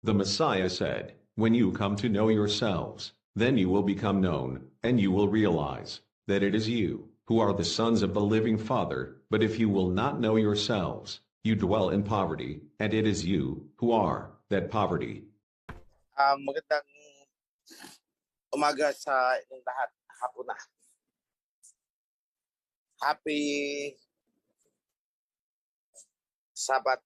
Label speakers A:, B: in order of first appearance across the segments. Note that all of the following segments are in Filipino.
A: The Messiah said, "When you come to know yourselves, then you will become known, and you will realize that it is you who are the sons of the living Father. But if you will not know yourselves, you dwell in poverty, and it is you who are that poverty."
B: Magandang umaga sa inyong lahat. Hapon na. Happy Sabat.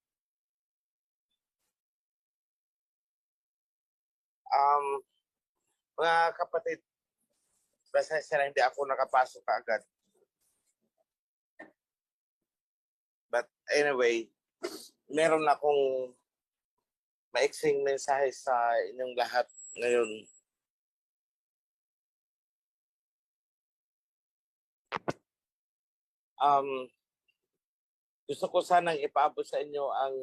B: Mga kapatid, pasensya na hindi ako nakapasok kaagad. But anyway, meron akong maiksing mensahe sa inyong lahat ngayon. Gusto ko sanang ipaabot sa inyo ang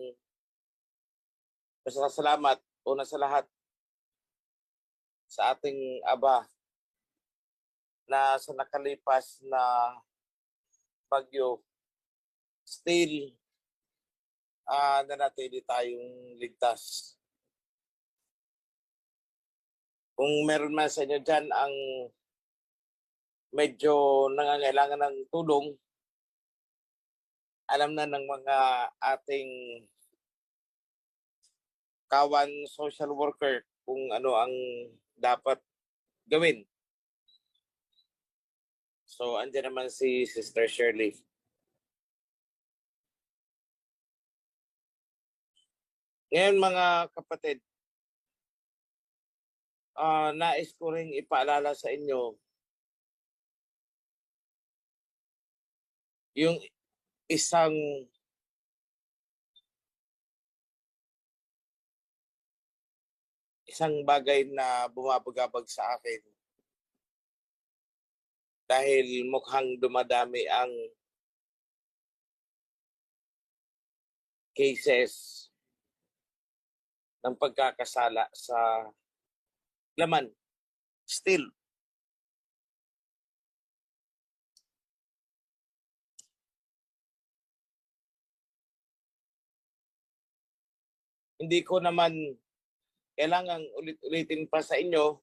B: pasasalamat una sa lahat sa ating Aba na sa nakalipas na bagyo still nanatili tayong ligtas. Kung meron man sa inyo dyan ang medyo nangangailangan ng tulong, alam na ng mga ating kawan social worker kung ano ang dapat gawin. So, andyan naman si Sister Shirley. Ngayon mga kapatid, nais ko ring ipaalala sa inyo yung isang bagay na bumabagabag sa akin dahil mukhang dumadami ang cases ng pagkakasala sa laman. Still, hindi ko naman kailangang ulit-ulitin pa sa inyo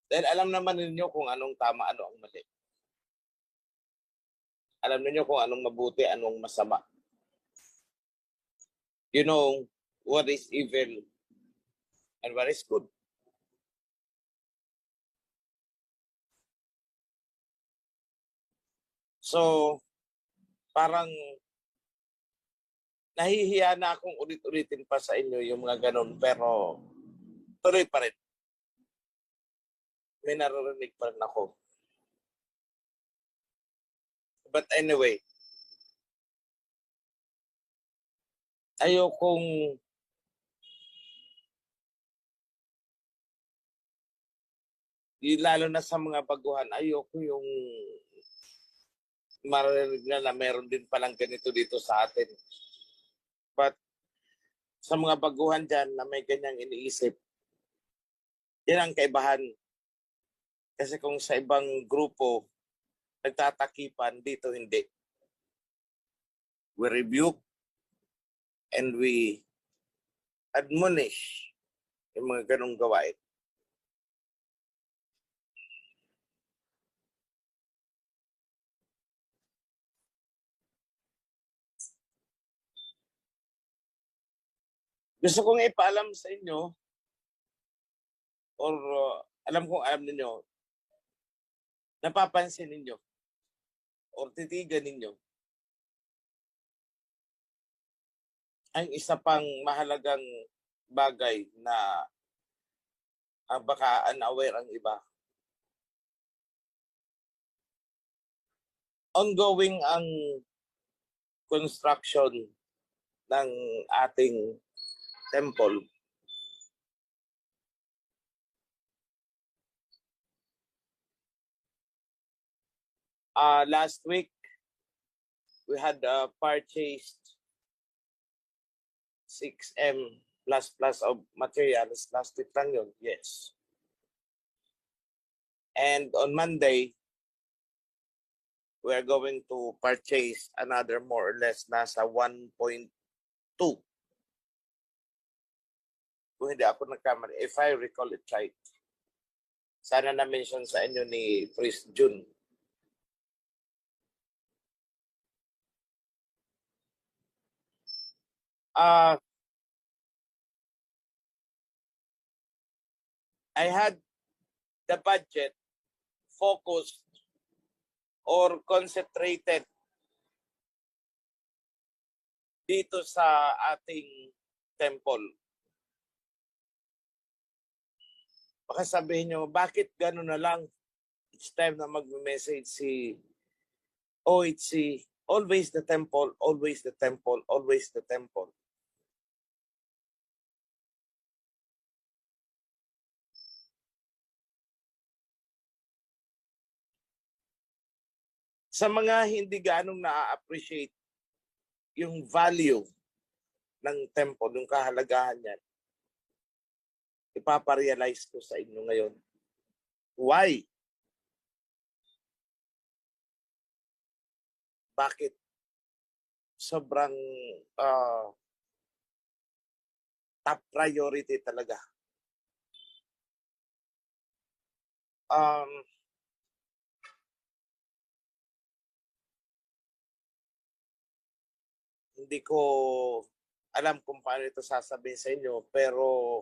B: dahil alam naman ninyo kung anong tama, ano ang mali. Alam niyo kung anong mabuti, anong masama. You know what is evil and what is good. So, parang nahihiya na akong ulit-ulitin pa sa inyo yung mga ganun, pero tuloy pa rin. May naririnig pa rin ako. But anyway, ayokong lalo na sa mga baguhan, ayoko yung maririnig na meron din palang ganito dito sa atin. But sa mga baguhan dyan na may ganyang iniisip, yan ang kaibahan. Kasi kung sa ibang grupo, nagtatakipan, dito hindi. We rebuke and we admonish yung mga ganong gawain. Gusto kong ipaalam sa inyo or alam ninyo, napapansin ninyo or titigan ninyo ang isa pang mahalagang bagay na baka unaware ang iba. Ongoing ang construction ng ating temple. Last week, we had purchased 6M plus of materials. Last week lang yun, yes. And on Monday, we are going to purchase another more or less nasa 1.2 2. Kung hindi ako nagkamali, if I recall it right. Sana na-mention sa inyo ni Priest June. I had the budget focused or concentrated dito sa ating temple. Baka sabihin nyo, bakit gano'n na lang? Each time na mag-message si OHC, always the temple, always the temple, always the temple. Sa mga hindi ganong na-appreciate yung value ng temple, yung kahalagahan niyan, ipaparealize ko sa inyo ngayon. Why? Bakit sobrang top priority talaga? Hindi ko alam kung paano ito sasabihin sa inyo, pero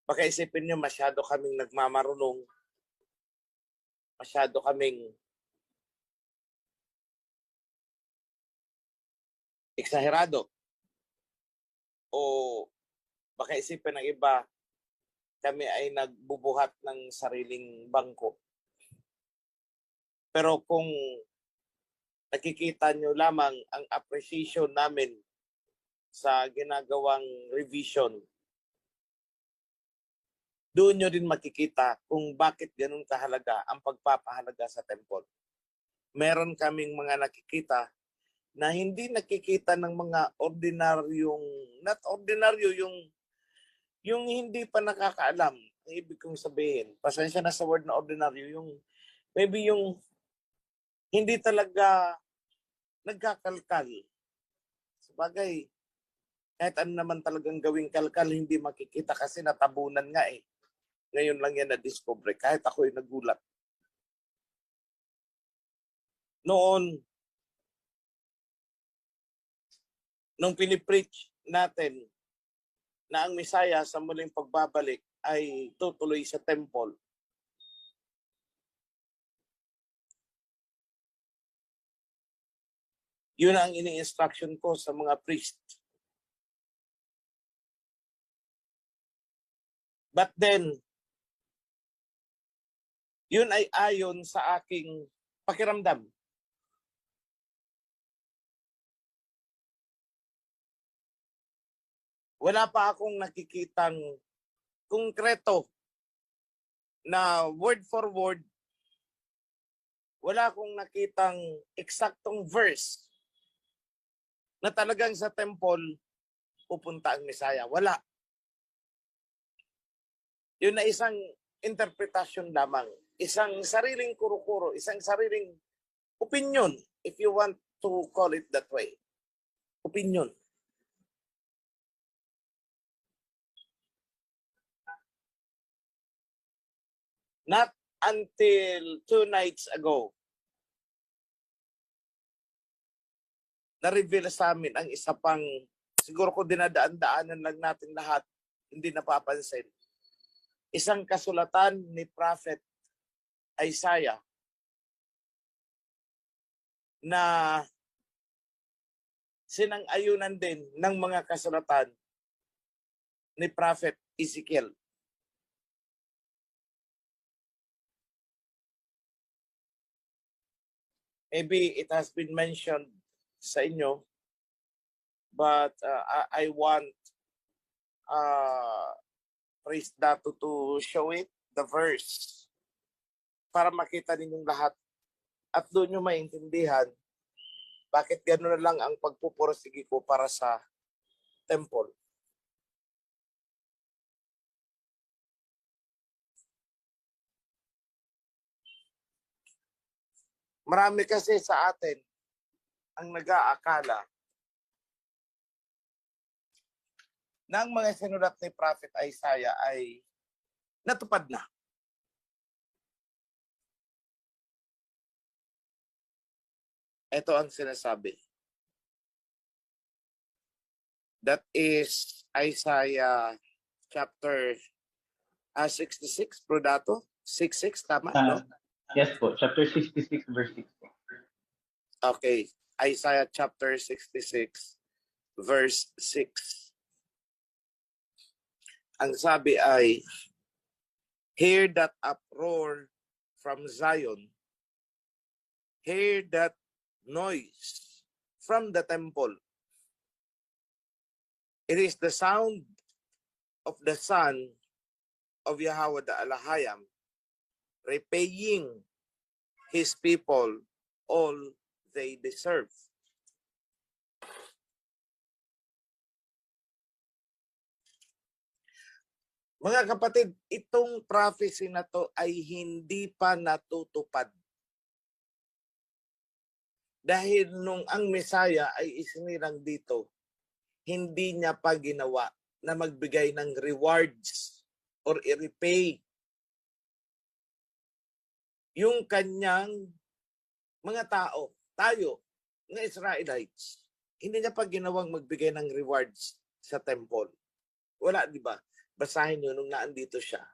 B: baka isipin nyo masyado kaming nagmamarunong, masyado kaming eksaherado, o baka isipin ng iba kami ay nagbubuhat ng sariling bangko. Pero kung nakikita nyo lamang ang appreciation namin sa ginagawang revision, doon nyo din makikita kung bakit ganun kahalaga ang pagpapahalaga sa temple. Meron kaming mga nakikita na hindi nakikita ng mga ordinaryong, not ordinaryo, yung hindi pa nakakaalam. Ang ibig kong sabihin, pasensya na sa word na ordinaryo, yung maybe yung hindi talaga nagkakalkal. Sabagay, kahit ano naman talagang gawing kalkal, hindi makikita kasi natabunan nga eh. Ngayon lang yan na-discover. Kahit ako'y nagulat. Noon, nung pinipreach natin na ang Misaya sa muling pagbabalik ay tutuloy sa temple, yun ang ini-instruction ko sa mga priest. But then, yun ay ayon sa aking pakiramdam. Wala pa akong nakikitang konkreto na word for word, wala akong nakitang eksaktong verse na talagang sa temple pupunta ang Misaya. Wala. Yun na isang interpretasyon lamang. Isang sariling kuro-kuro, isang sariling opinion, if you want to call it that way. Opinion. Not until 2 nights ago, na-reveal sa amin ang isa pang, siguro ko dinadaan-daanan lang natin lahat, hindi napapansin. Isang kasulatan ni Prophet Isaiah na sinang-ayunan din ng mga kasulatan ni Prophet Ezekiel. Maybe it has been mentioned sa inyo, but I want Praise Dato to show it, the verse, para makita ninyong lahat at doon nyo maintindihan bakit gano'n na lang ang pagpupursige ko para sa temple. Marami kasi sa atin ang nag-aakala na ang mga sinulat ni Prophet Isaiah ay natupad na. Ito ang sinasabi. That is Isaiah chapter 66, Brodato? 66, tama, no?
C: Yes po, chapter 66, verse 6 po.
B: Okay, Isaiah chapter 66, verse 6. Ang sabi ay, hear that uproar from Zion, hear that noise from the temple. It is the sound of the Son of Yahweh the Alahayam, repaying his people all they deserve. Mga kapatid, itong prophecy na to ay hindi pa natutupad. Dahil nung ang Messiah ay isinirang dito, hindi niya pa ginawa na magbigay ng rewards or i-repay yung kanyang mga tao, tayo, ng Israelites. Hindi niya pa ginawang magbigay ng rewards sa temple. Wala, di ba? Basahin nyo nung naandito siya.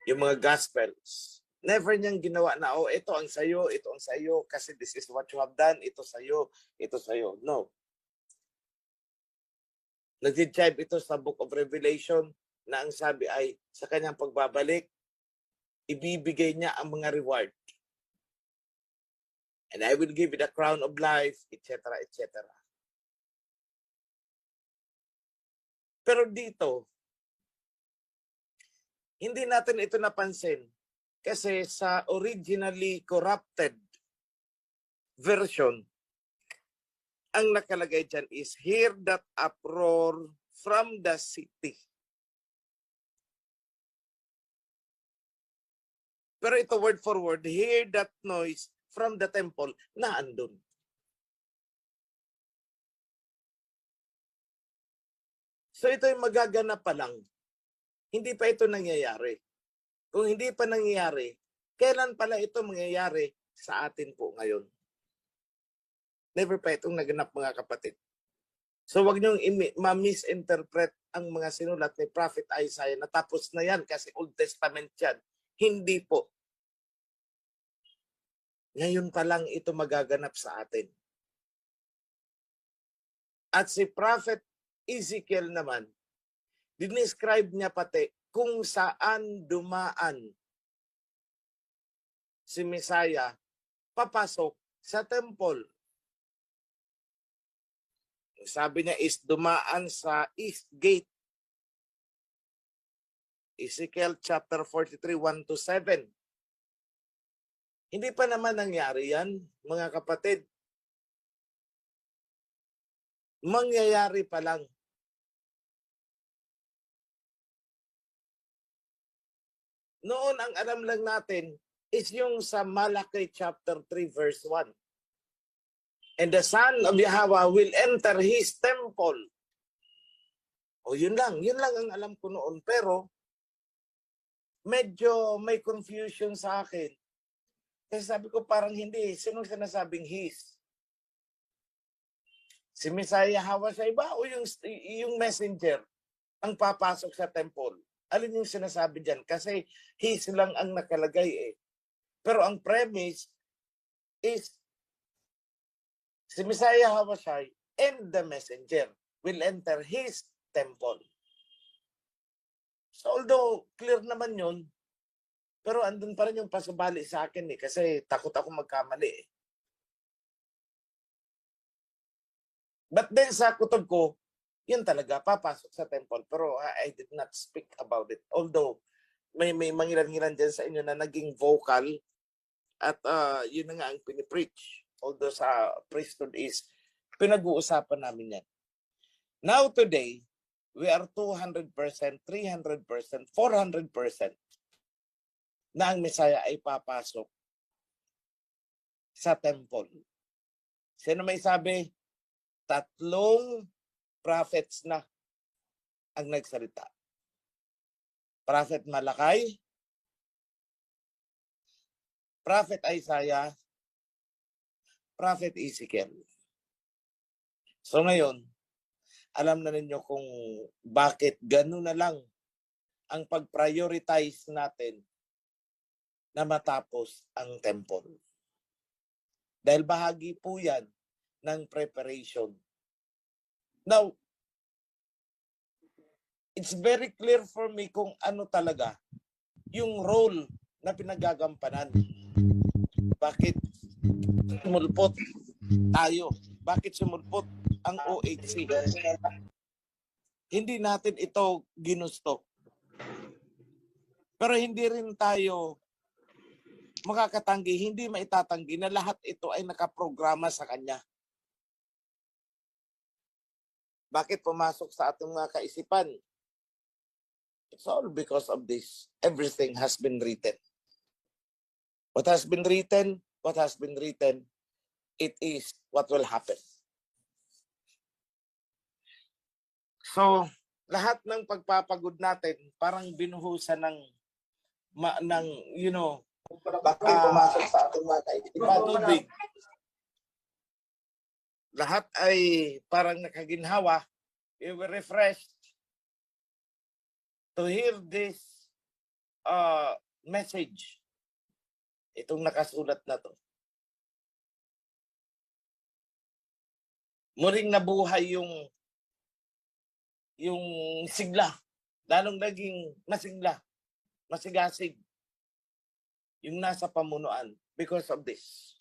B: Yung mga Gospels. Never niyang ginawa na, oh, ito ang sayo, kasi this is what you have done, ito sayo. No. Nag-jibe ito sa Book of Revelation na ang sabi ay sa kanyang pagbabalik, ibibigay niya ang mga reward. And I will give you the crown of life, etc., etc. Pero dito, hindi natin ito napansin kasi sa originally corrupted version, ang nakalagay dyan is, hear that uproar from the city. Pero ito word for word, hear that noise from the temple, na andun. So ito yung magaganap pa lang. Hindi pa ito nangyayari. Kung hindi pa nangyayari, kailan pala ito mangyayari sa atin po ngayon? Never pa itong naganap, mga kapatid. So wag niyong ma-misinterpret ang mga sinulat ni Prophet Isaiah na tapos na yan kasi Old Testament yan. Hindi po. Ngayon pa lang ito magaganap sa atin. At si Prophet Ezekiel naman, dinescribe niya pati kung saan dumaan si Messiah papasok sa temple. Sabi niya is dumaan sa East Gate. Ezekiel chapter 43, 1-7. Hindi pa naman nangyari yan, mga kapatid. Mangyayari pa lang. Noon, ang alam lang natin is yung sa Malachi chapter 3, verse 1. And the Son of Yahweh will enter His temple. O yun lang ang alam ko noon. Pero medyo may confusion sa akin. Kasi sabi ko parang hindi. Sinong sinasabing His? Si Messiah Yahweh sa iba o yung messenger ang papasok sa temple? Alin yung sinasabi dyan? Kasi His lang ang nakalagay eh. Pero ang premise is si Messiah Hawashai and the messenger will enter His temple. So although clear naman yun, pero andun pa rin yung pasubali sa akin eh, kasi takot ako magkamali eh. But then sa kutob ko, yun talaga, papasok sa temple. Pero I did not speak about it. Although may mangilan-ngilan dyan sa inyo na naging vocal at yun na nga ang pinipreach. Although sa priesthood is pinag-uusapan namin yan. Now today, we are 200%, 300%, 400% na ang Messiah ay papasok sa temple. Sino may sabi? 3 prophets na ang nagsalita. Prophet Malakay, Prophet Isaiah, Prophet Ezekiel. So ngayon, alam na ninyo kung bakit gano'n na lang ang pag-prioritize natin na matapos ang temple. Dahil bahagi po yan ng preparation. Now, it's very clear for me kung ano talaga yung role na pinagagampanan. Bakit sumulpot tayo? Bakit sumulpot ang OHC? Hindi natin ito ginusto. Pero hindi rin tayo makakatanggi, hindi maitatanggi na lahat ito ay nakaprograma sa Kanya. Bakit pumasok sa ating mga kaisipan? It's all because of this. Everything has been written. What has been written, it is what will happen. So, lahat ng pagpapagod natin, parang binuhusan ng baka pumasok sa ating mga kaisipan. Lahat ay parang nakaginhawa. We were refreshed to hear this message. Itong nakasulat na to. Muling nabuhay yung sigla. Lalong naging masigla, masigasig yung nasa pamunuan because of this.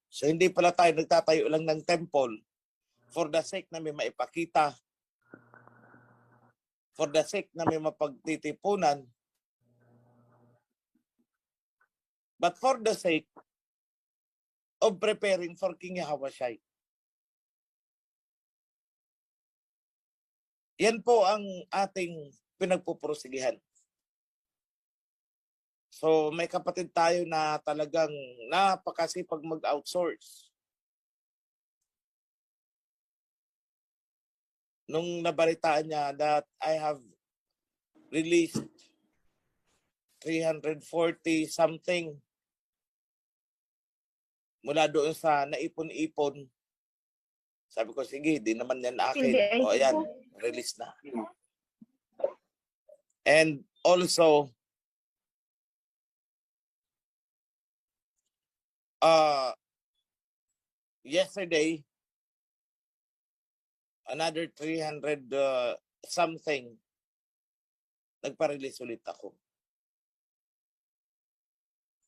B: So hindi pala tayo nagtatayo lang ng temple for the sake na may maipakita, for the sake na may mapagtitipunan, but for the sake of preparing for King Yahushua. Yan po ang ating pinagpupurusigihan. So may kapatid tayo na talagang napakasipag mag-outsource. Nung nabalitaan niya that I have released 340 something mula doon sa naipon-ipon, sabi ko, sige, di naman yan akin. O ayan, release na. And also, yesterday, another 300 something, nagpa-release ulit ako.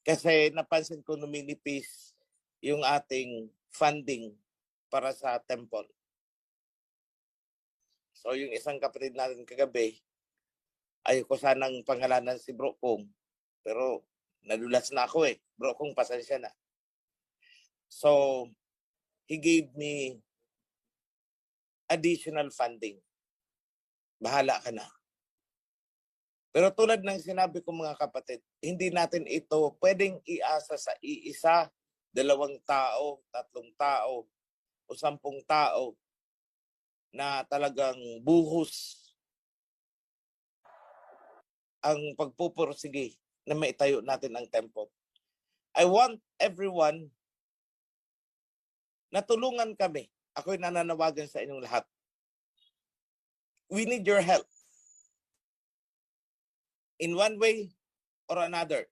B: Kasi napansin ko numinipis yung ating funding para sa temple. So yung isang kapatid natin kagabi, ayoko sanang pangalanan si Bro Kong, pero nadulas na ako eh. Bro Kong, pasensya na. So, he gave me additional funding. Bahala ka na. Pero tulad ng sinabi ko mga kapatid, hindi natin ito pwedeng iasa sa iisa, 2 tao, 3 tao, o 10 tao na talagang buhos ang pagpupursige na maitayo natin ang temple. I want everyone na tulungan kami. Ako'y nananawagan sa inyong lahat. We need your help. In one way or another.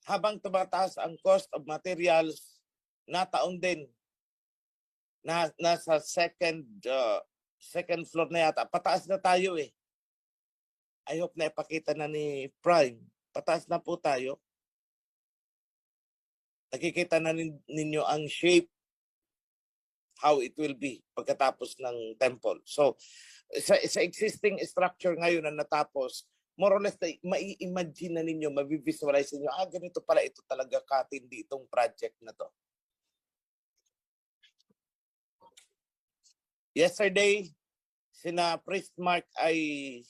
B: Habang tumataas ang cost of materials, nataon din na nasa second floor na yata. Pataas na tayo eh. I hope na ipakita na ni Prime. Pataas na po tayo. Nakikita na ninyo ang shape, how it will be pagkatapos ng temple. So, sa existing structure ngayon na natapos, more or less, mai-imagine na ninyo, mabivisualize ninyo, ganito pala, ito talaga katindi itong project na to. Yesterday, sina Priest Mark ay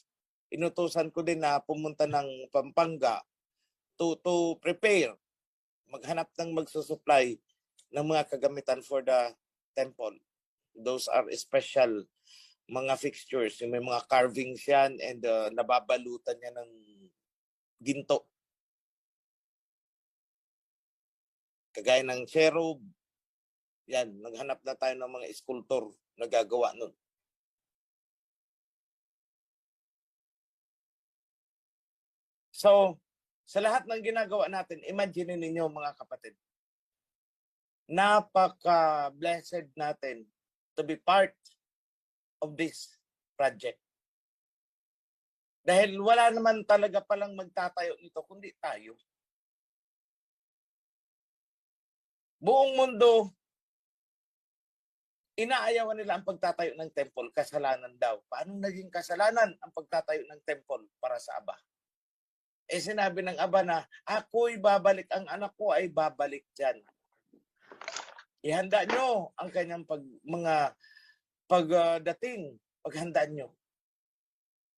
B: inutusan ko din na pumunta ng Pampanga to prepare, maghanap ng magsusupply ng mga kagamitan for the temple. Those are special mga fixtures. Yung may mga carvings yan and nababalutan niya ng ginto. Kagaya ng cherub. Yan, naghanap na tayo ng mga sculptor na gagawa nun. So, sa lahat ng ginagawa natin, imagine ninyo mga kapatid, napaka-blessed natin to be part of this project. Dahil wala naman talaga palang magtatayo nito kundi tayo. Buong mundo, inaayawan nila ang pagtatayo ng temple, kasalanan daw. Paano naging kasalanan ang pagtatayo ng temple para sa Aba? Sinabi ng Aba na, ako'y babalik, ang anak ko ay babalik dyan. Ihanda nyo ang kanyang pagdating, paghandaan nyo.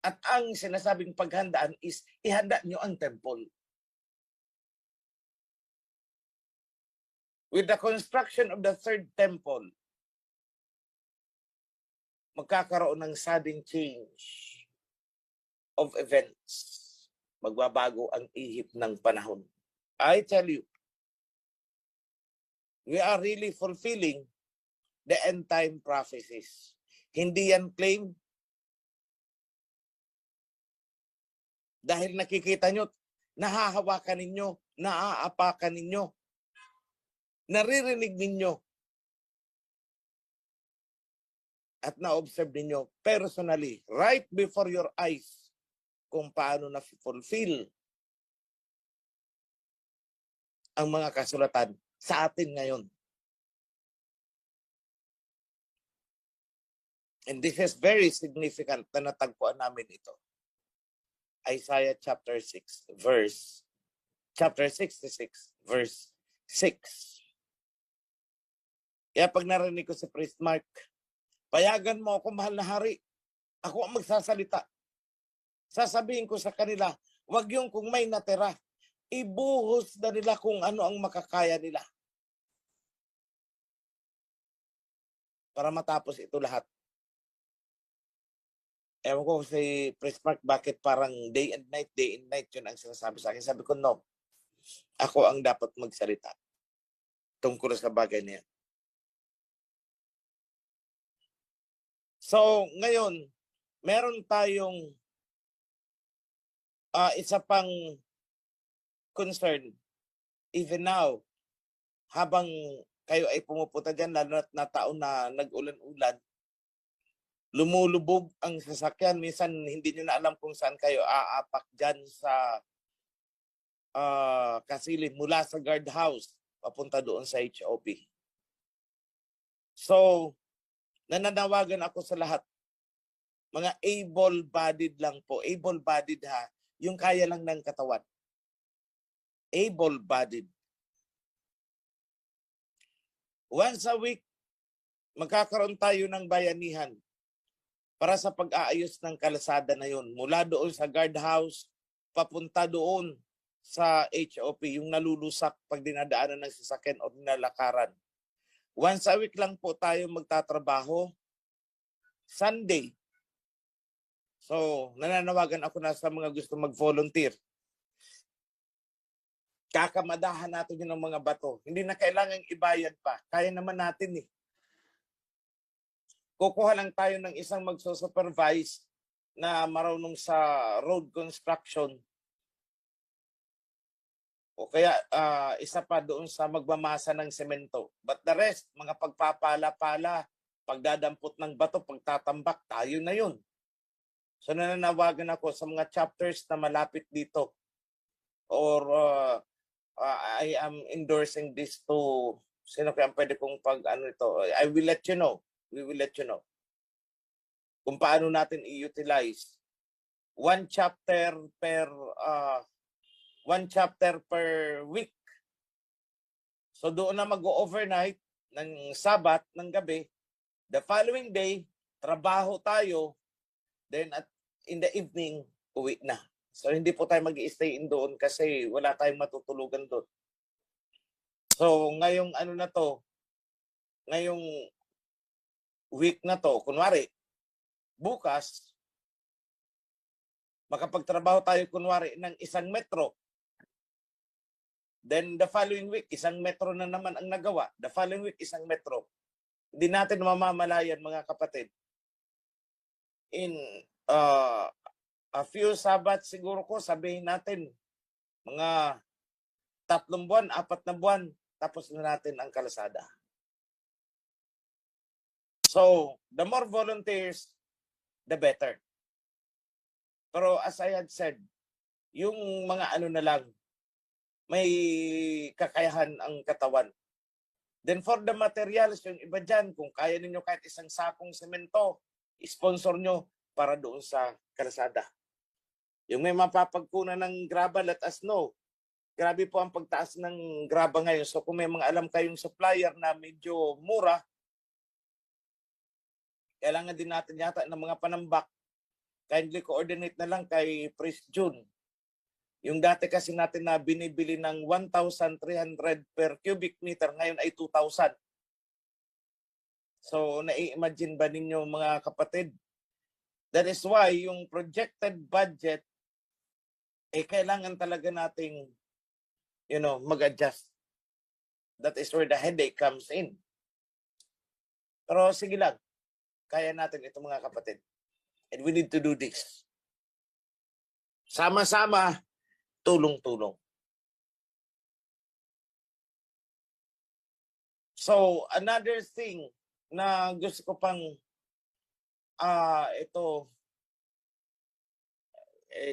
B: At ang sinasabing paghandaan is, ihanda nyo ang temple. With the construction of the third temple, magkakaroon ng sudden change of events. Magbabago ang ihip ng panahon. I tell you, we are really fulfilling the end time prophecies. Hindi yan claim. Dahil nakikita nyo, nahahawakan ninyo, naaapakan ninyo, naririnig ninyo, at na-observe ninyo personally, right before your eyes, kung paano na-fulfill ang mga kasulatan sa atin ngayon. And this is very significant na natagpuan namin ito. Isaiah chapter 66, verse 6. Kaya pag narinig ko si Priest Mark, payagan mo ako, mahal na hari. Ako ang magsasalita. Sasabihin ko sa kanila, wag yung kung may natira. Ibuhos na nila kung ano ang makakaya nila. Para matapos ito lahat. Ewan ko si Priest Mark, bakit parang day and night yun ang sinasabi sa akin. Sabi ko, no. Ako ang dapat magsalita tungkol sa bagay niya. So, ngayon, meron tayong isa pang concern. Even now, habang kayo ay pumupunta dyan, lalo na taon na nag-ulan-ulan, lumulubog ang sasakyan. Minsan, hindi nyo na alam kung saan kayo aapak dyan sa Kasilid mula sa guardhouse papunta doon sa HOP. So, nananawagan ako sa lahat. Mga able-bodied lang po. Able-bodied ha. Yung kaya lang ng katawan. Able-bodied. Once a week, magkakaroon tayo ng bayanihan para sa pag-aayos ng kalsada na yun. Mula doon sa guardhouse, papunta doon sa HOP, yung nalulusak pag dinadaanan ng sasakyan o nilalakaran. Once a week lang po tayo magtatrabaho. Sunday. So, nananawagan ako na sa mga gusto mag-volunteer. Kakamadahan natin yun ng mga bato. Hindi na kailangan ibayad pa. Kaya naman natin eh. Kukuha lang tayo ng isang magsusupervise na marunong sa road construction. O kaya isa pa doon sa magmamasa ng semento. But the rest, mga pagpapala-pala, pagdadampot ng bato, pagtatambak, tayo na yun. So nananawagan ako sa mga chapters na malapit dito. Or I am endorsing this to sino kaya pwede kong ito. I will let you know. We will let you know. Kung paano natin i-utilize. One chapter per week. So doon na mag-overnight ng Sabat, ng gabi. The following day, trabaho tayo. Then in the evening, uwi na. So hindi po tayo mag-i-stay in doon kasi wala tayong matutulugan doon. So ngayong na to, ngayong week na to, kunwari, bukas, makapagtrabaho tayo kunwari ng isang metro. Then the following week, isang metro na naman ang nagawa. The following week, isang metro. Hindi natin mamamalayan, mga kapatid. In a few Sabbath siguro ko, sabihin natin, mga 3 buwan, 4 na buwan, tapos na natin ang kalsada. So, the more volunteers, the better. Pero as I had said, yung mga ano na lang, may kakayahan ang katawan. Then for the materials, yung iba dyan, kung kaya ninyo kahit isang sakong semento, sponsor nyo para doon sa kalsada. Yung may mapapagkunan ng graba, let us know. Grabe po ang pagtaas ng graba ngayon. So kung may mga alam kayong supplier na medyo mura, kailangan din natin yata ng mga panambak. Kindly coordinate na lang kay Priest June. Yung dati kasi natin na binibili ng 1,300 per cubic meter, ngayon ay 2,000. So, nai-imagine ba ninyo, mga kapatid? That is why yung projected budget, kailangan talaga nating, mag-adjust. That is where the headache comes in. Pero sige lang, kaya natin ito, mga kapatid. And we need to do this. Sama-sama, tulong-tulong. So, another thing na gusto ko pang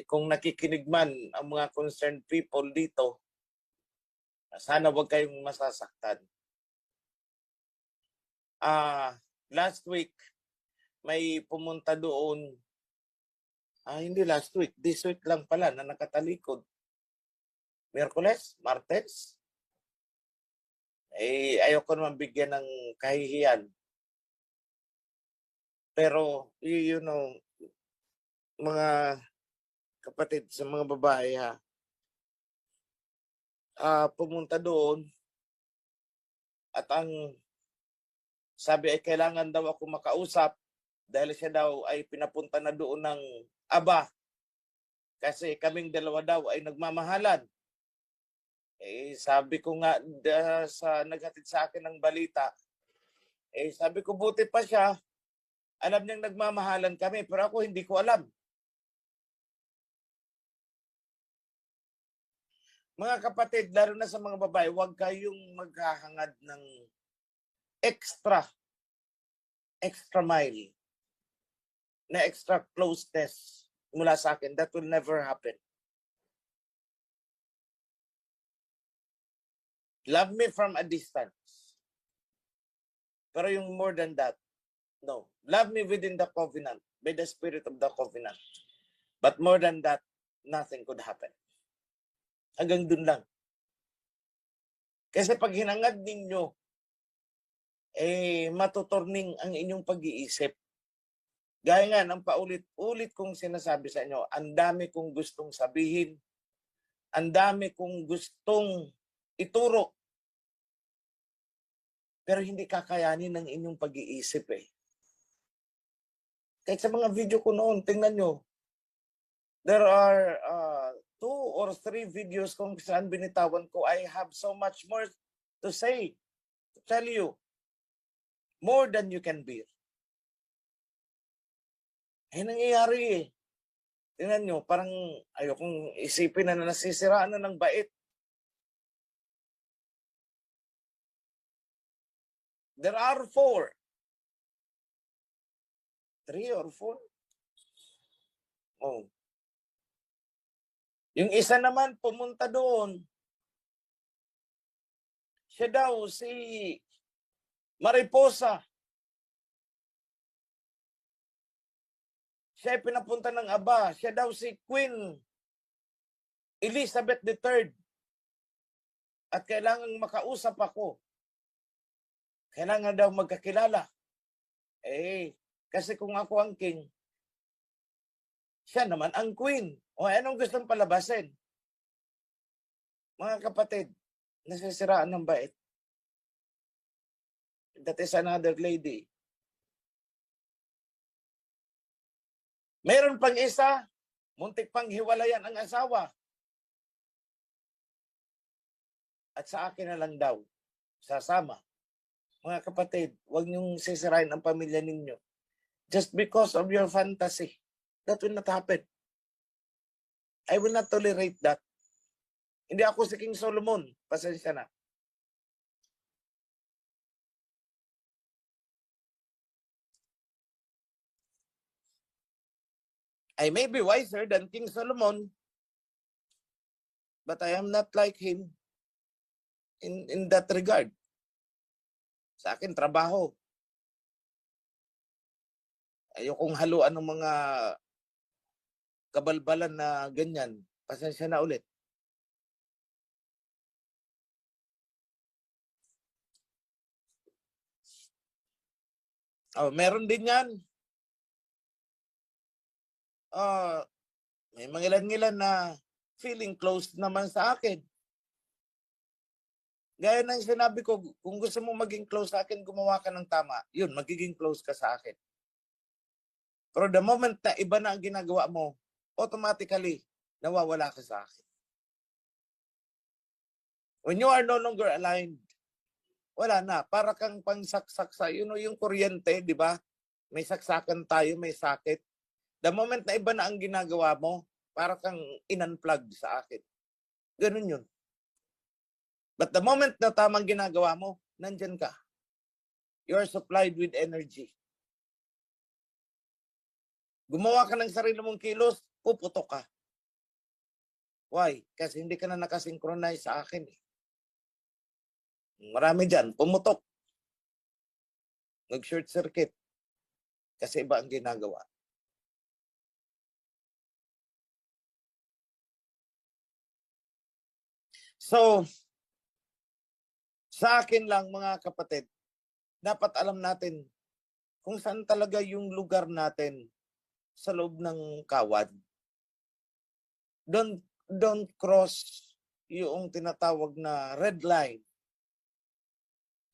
B: kung nakikinig man ang mga concerned people dito, sana wag kayong masasaktan. Last week, may pumunta doon, hindi last week, this week lang pala na nakatalikod. Miyerkules, Martes. Ayoko naman bigyan ng kahihiyan. Pero, mga kapatid sa mga babae, pumunta doon at ang sabi ay kailangan daw ako makausap dahil siya daw ay pinapunta na doon ng aba kasi kaming dalawa daw ay nagmamahalan. Sabi ko nga sa naghatid sa akin ng balita, sabi ko buti pa siya, alam niyang nagmamahalan kami, pero ako hindi ko alam. Mga kapatid, lalo na sa mga babae, huwag kayong maghahangad ng extra mile, na extra closeness mula sa akin. That will never happen. Love me from a distance. Pero yung more than that, no. Love me within the covenant, by the spirit of the covenant. But more than that, nothing could happen. Hanggang dun lang. Kasi pag hinangad ninyo, matuturning ang inyong pag-iisip. Gaya nga ng paulit-ulit kong sinasabi sa inyo, ang dami kong gustong sabihin, ang dami kong gustong ituro. Pero hindi kakayanin ng inyong pag-iisip Kahit sa mga video ko noon, tingnan nyo, there are 2 or 3 videos kung saan binitawan ko, I have so much more to say, to tell you, more than you can bear. Nangyayari Tingnan nyo, parang ayokong isipin na nasisiraan na ng bait. There are 4. 3 or 4. Oh. Yung isa naman pumunta doon. Siya daw si Mariposa. Siya ay pinapunta ng aba. Siya daw si Queen Elizabeth III. At kailangang makausap ako. Kailangan daw magkakilala. Kasi kung ako ang king, siya naman ang queen. O anong gustong palabasin? Mga kapatid, nasisiraan ng bait. That is another lady. Meron pang isa, muntik pang hiwalayan ang asawa. At sa akin na lang daw, sasama. Mga kapatid, huwag niyong sisirain ang pamilya ninyo. Just because of your fantasy. That will not happen. I will not tolerate that. Hindi ako si King Solomon. Pasensya na. I may be wiser than King Solomon, but I am not like him in that regard. Sa akin, trabaho. Ayokong haluan ng mga kabalbalan na ganyan. Pasensya na ulit. Oh, meron din yan. May mga ilan-ilan na feeling close naman sa akin. Gaya ng sinabi ko, kung gusto mo maging close sa akin, gumawa ka ng tama. Yun, magiging close ka sa akin. Pero the moment na iba na ang ginagawa mo, automatically, nawawala ka sa akin. When you are no longer aligned, wala na. Para kang pangsaksak sa, yung kuryente, di ba? May saksakan tayo, may sakit. The moment na iba na ang ginagawa mo, para kang in-unplug sa akin. Ganun yun. But the moment na tamang ginagawa mo, nandyan ka. You are supplied with energy. Gumawa ka ng sarili mong kilos, puputok ka. Why? Kasi hindi ka na nakasynchronize sa akin. Marami dyan, pumutok. Nag-short circuit. Kasi iba ang ginagawa. So, sa akin lang mga kapatid, dapat alam natin kung saan talaga yung lugar natin sa loob ng kawad. Don't cross yung tinatawag na red line.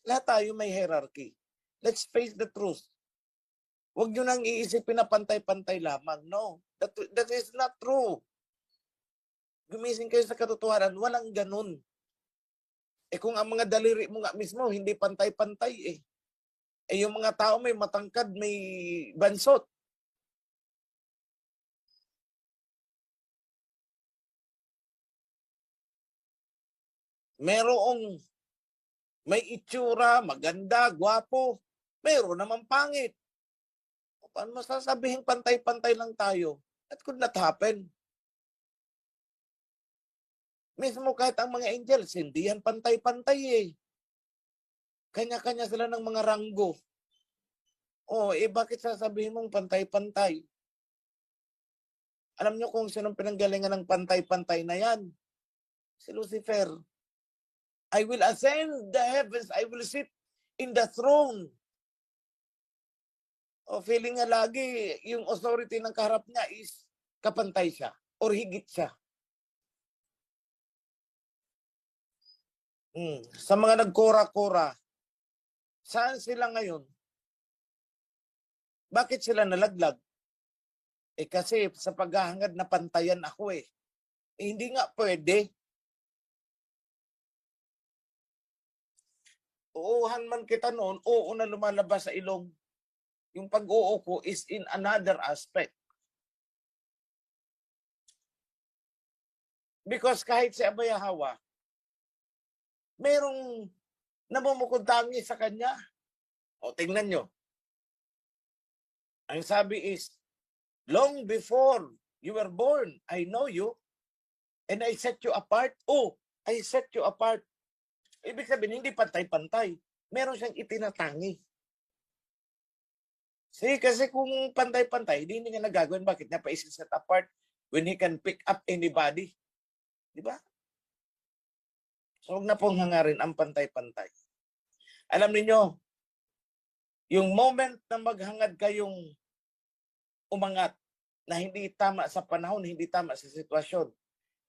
B: Lahat tayo may hierarchy. Let's face the truth. Huwag nyo nang iisipin na pantay-pantay lamang. No, that is not true. Gumising kayo sa katotohanan, walang ganun. Kung ang mga daliri mo nga mismo, hindi pantay-pantay yung mga tao may matangkad, may bansot. Merong may itsura, maganda, gwapo. Meron naman pangit. Paano masasabihin pantay-pantay lang tayo? That could not happen. Mismo kahit ang mga angels, hindi yan pantay-pantay Kanya-kanya sila ng mga ranggo. Bakit sasabihin mong pantay-pantay? Alam nyo kung sinong pinanggalingan ng pantay-pantay na yan? Si Lucifer. I will ascend the heavens. I will sit in the throne. Feeling nga lagi, yung authority ng kaharap niya is kapantay siya or higit siya. Sa mga nagkora-kora, saan sila ngayon? Bakit sila nalaglag? Kasi sa paghahangad na pantayan ako hindi nga pwede. Uuhan man kita noon, oo na lumalabas sa ilong. Yung pag-oo ko is in another aspect. Because kahit si Abaya Hawa, merong namumukuntangi sa kanya. Tingnan nyo. Ang sabi is, long before you were born, I know you, and I set you apart. I set you apart. Ibig sabihin, hindi pantay-pantay. Meron siyang itinatangi. Kasi kung pantay-pantay, hindi niya nagagawin. Bakit niya pa isi-set apart when he can pick up anybody? Di ba? So, huwag na pong hangarin ang pantay-pantay. Alam niyo, yung moment na maghangad kayong umangat na hindi tama sa panahon, hindi tama sa sitwasyon,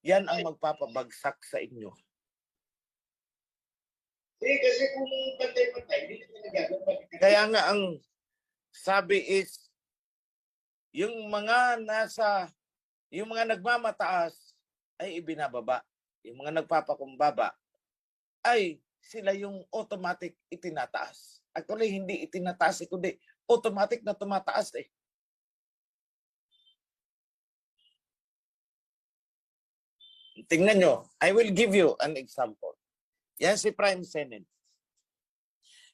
B: yan ang magpapabagsak sa inyo. Kasi kung pantay-pantay, hindi niya nagagawin. Kaya nga ang sabi is, yung mga nagmamataas ay ibinababa. Yung mga nagpapakumbaba ay sila yung automatic itinataas. Actually, hindi itinataas, kundi automatic na tumataas eh. Tingnan nyo, I will give you an example. Yan si Prime Senate.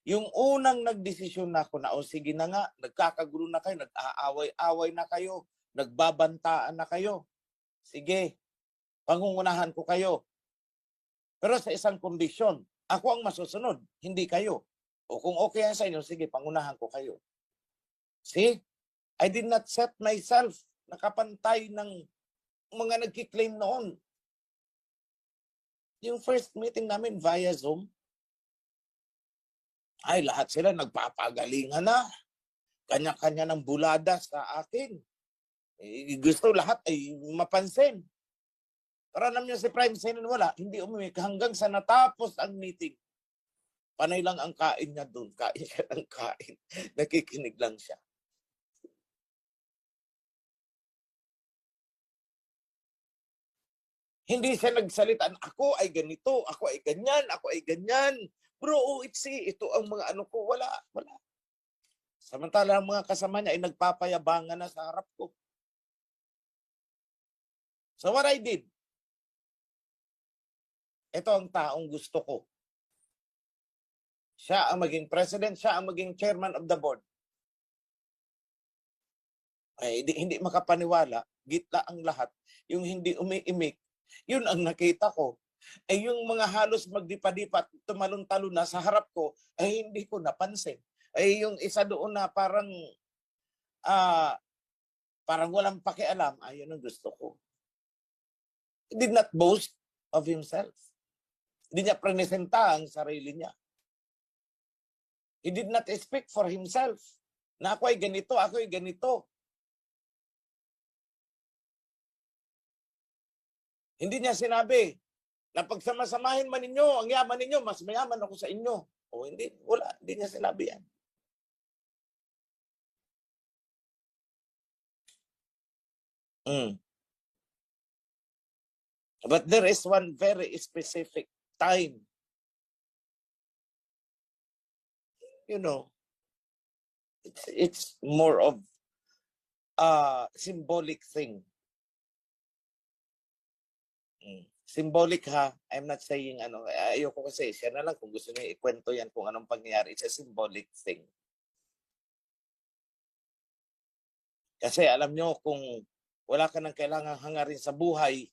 B: Yung unang nagdesisyon na ako na, o sige na nga, nagkakagulo na kayo, nag-aaway-away na kayo, nagbabantaan na kayo. Sige, pangungunahan ko kayo. Pero sa isang kondisyon, ako ang masusunod, hindi kayo. O kung okay yan sa inyo, sige, pangunahan ko kayo. See, I did not set myself nakapantay ng mga nagkiklaim noon. Yung first meeting namin via Zoom, ay lahat sila nagpapagalingan na. Kanya-kanya ng bulada sa akin. Gusto lahat ay mapansin. Pero alam niyo si Prime Senate wala, hindi umimik hanggang sa natapos ang meeting. Panay lang ang kain niya doon. Kain siya ng kain. Nakikinig lang siya. Hindi siya nagsalita, ako ay ganito, ako ay ganyan, ako ay ganyan. Bro, ito ang mga ano ko. Wala. Samantala ang mga kasama niya ay nagpapayabangan na sa harap ko. So what I did, ito ang taong gusto ko. Siya ang maging president, siya ang maging chairman of the board. Ay, hindi makapaniwala, gitla ang lahat. Yung hindi umiimik, yun ang nakita ko. Ay yung mga halos magdipa-dipa, tumalon-talon na sa harap ko, ay hindi ko napansin. Ay yung isa doon na parang walang pakialam, ayun ang gusto ko. He did not boast of himself. Hindi niya presenta ang sarili niya. He did not speak for himself. Na ako ay ganito, ako ay ganito. Hindi niya sinabi na pagsamasamahin man ninyo, ang yaman ninyo, mas mayaman ako sa inyo. O hindi, wala. Hindi niya sinabi yan. But there is one very specific time. You know, it's more of a symbolic thing. Symbolic ha, I'm not saying ano, ayoko kasi, siya na lang kung gusto niya ikwento yan kung anong pangyayari. It's a symbolic thing. Kasi alam nyo, kung wala ka nang kailangang hangarin sa buhay,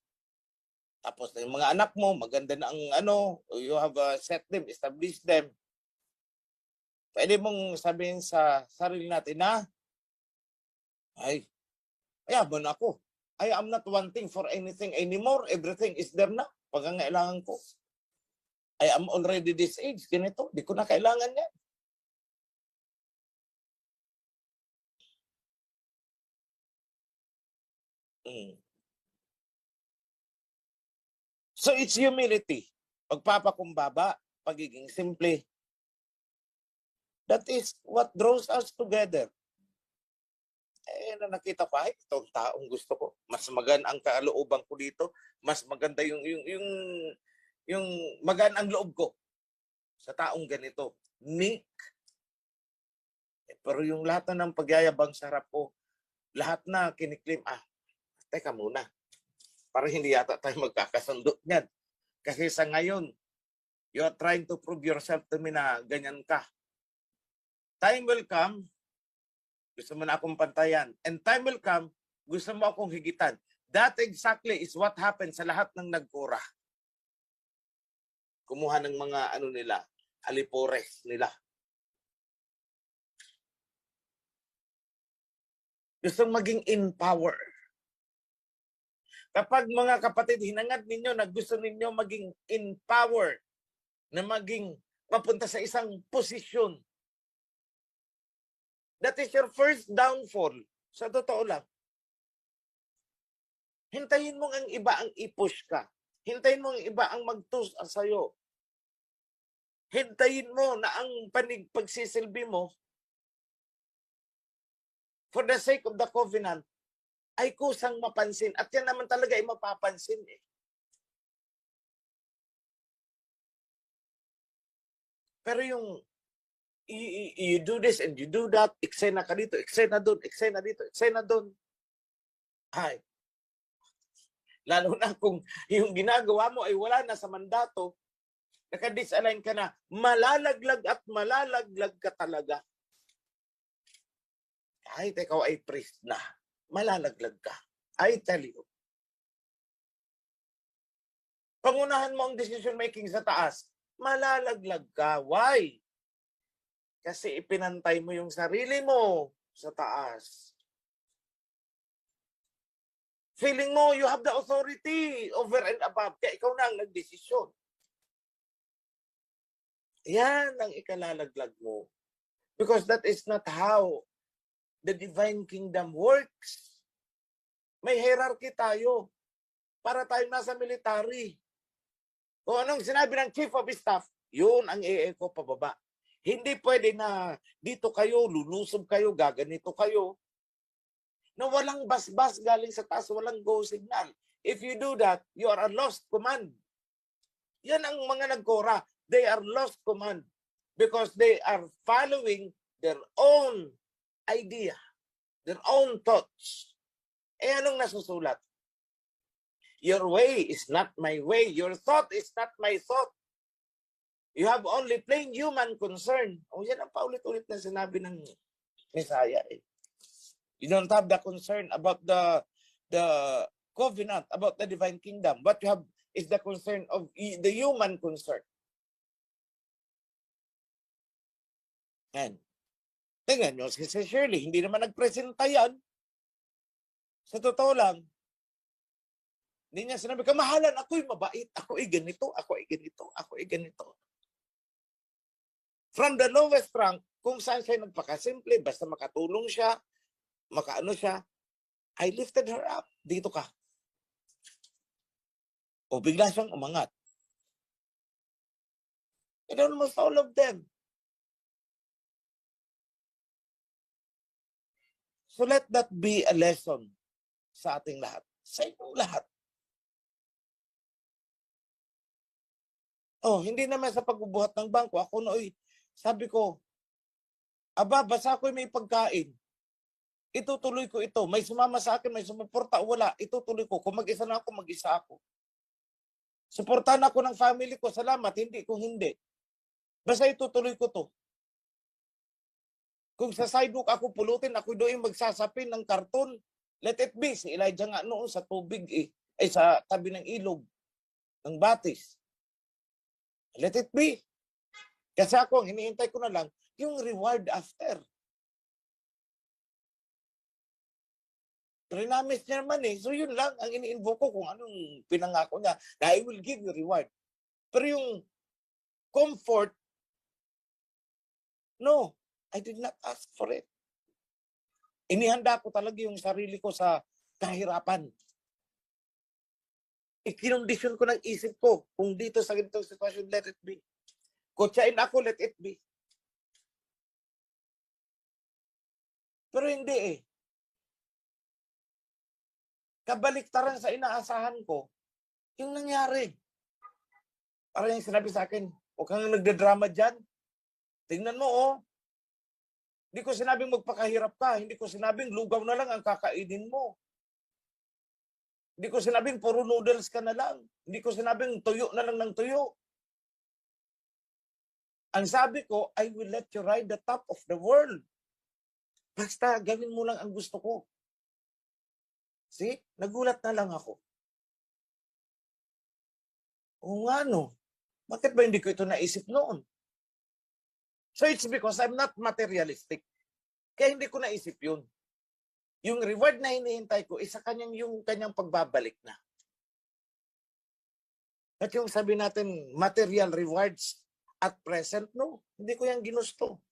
B: tapos yung mga anak mo, maganda na ang ano, you have set them, establish them. Pwede mong sabihin sa sarili natin na, ay, mayaman ako. I am not wanting for anything anymore. Everything is there na. Pagkangailangan ko. I am already this age. Ganito. Di ko na kailangan yan. So it's humility. Pagpapakumbaba, pagiging simple. That is what draws us together. Na nakita ko, ay, itong taong gusto ko. Mas maganda ang kalooban ko dito. Mas maganda yung maganda ang loob ko sa taong ganito. Meek. Pero yung lahat na ng pagyayabang sa harap ko, lahat na kiniklim, teka muna. Para hindi yata tayo magkakasundo niyan. Kasi sa ngayon, you are trying to prove yourself to me na ganyan ka. Time will come, gusto mo na akong pantayan. And time will come, gusto mo akong higitan. That exactly is what happened sa lahat ng nagkura. Kumuha ng mga alipores nila. Gusto maging in power. Kapag mga kapatid, hinangad ninyo na gusto ninyo maging in power, na maging mapunta sa isang posisyon, that is your first downfall. Sa totoo lang. Hintayin mo ang iba ang i-push ka. Hintayin mo ang iba ang mag-toast sa'yo. Hintayin mo na ang pagsisilbi mo for the sake of the covenant, ay kusang mapansin. At yan naman talaga ay mapapansin eh. Pero yung you do this and you do that, eksena ka dito, eksena doon, eksena dito, eksena doon. Ay, lalo na kung yung ginagawa mo ay wala na sa mandato, nakadisalign ka na, malalaglag at malalaglag ka talaga. Kahit ikaw ay priest na, malalaglag ka. I tell you. Pangunahan mo ang decision making sa taas, malalaglag ka. Why? Kasi ipinantay mo yung sarili mo sa taas. Feeling mo, you have the authority over and above. Kaya ikaw na ang nagdesisyon. Yan ang ikalalaglag mo. Because that is not how the divine kingdom works. May hierarchy tayo. Para tayo nasa military. Kung anong sinabi ng chief of staff, yun ang i-echo pababa. Hindi pwede na dito kayo, lulusob kayo, gaganito kayo. Na walang basbas galing sa taas, walang go signal. If you do that, you are a lost command. Yan ang mga nagkora. They are lost command because they are following their own idea, their own thoughts. Eh anong nasusulat? Your way is not my way. Your thought is not my thought. You have only plain human concern. O yan ang paulit-ulit na sinabi ng Messiah. Eh. You don't have the concern about the covenant, about the divine kingdom. What you have is the concern of the human concern. And tingnan nyo, si Shirley, hindi naman nagpresenta yan. Sa totoo lang, hindi niya sinabi, kamahalan, ako'y mabait, ako'y ganito, ako'y ganito, ako'y ganito. From the lowest rank, kung saan siya nagpakasimple, basta makatulong siya, makaano siya, I lifted her up. Dito ka. O bigla siyang umangat. And almost all of them. So let that be a lesson sa ating lahat. Sa inyong lahat. Oh, hindi naman sa pagbubuhat ng bangko. Ako nooy, sabi ko, aba, basta ako'y may pagkain. Itutuloy ko ito. May sumama sa akin, may sumuporta o wala. Itutuloy ko. Kung mag-isa na ako, mag-isa ako. Suportahan ako ng family ko. Salamat. Hindi kung hindi. Basta itutuloy ko to. Kung sa sidewalk ako pulutin, ako doon magsasapin ng karton. Let it be. Si Elijah nga noon sa tubig ay sa tabi ng ilog ng batis. Let it be. Kasi ako, ang hinihintay ko na lang, yung reward after. Trinamis niya naman eh. So yun lang ang ini-invoke ko kung anong pinangako niya. Na I will give you reward. Pero yung comfort, no, I did not ask for it. Inihanda ko talaga yung sarili ko sa kahirapan. Ikinondisyon ko ng isip ko, kung dito sa ganitong sitwasyon, let it be. Kutsain ako, let it be. Pero hindi eh. Kabaliktaran sa inaasahan ko, yung nangyari. Parang yung sinabi sa akin, huwag kang nagdadrama dyan. Tingnan mo, oh. Hindi ko sinabing magpakahirap ka. Hindi ko sinabing lugaw na lang ang kakainin mo. Hindi ko sinabing puro noodles ka na lang. Hindi ko sinabing tuyo na lang ng tuyo. Ang sabi ko, I will let you ride the top of the world. Basta gawin mo lang ang gusto ko. See? Nagulat na lang ako. O nga no. Bakit ba hindi ko ito naisip noon? So it's because I'm not materialistic. Kaya hindi ko naisip yun. Yung reward na hinihintay ko, isa yung kanyang pagbabalik na. At yung sabi natin, material rewards at present, no. Hindi ko yung ginusto.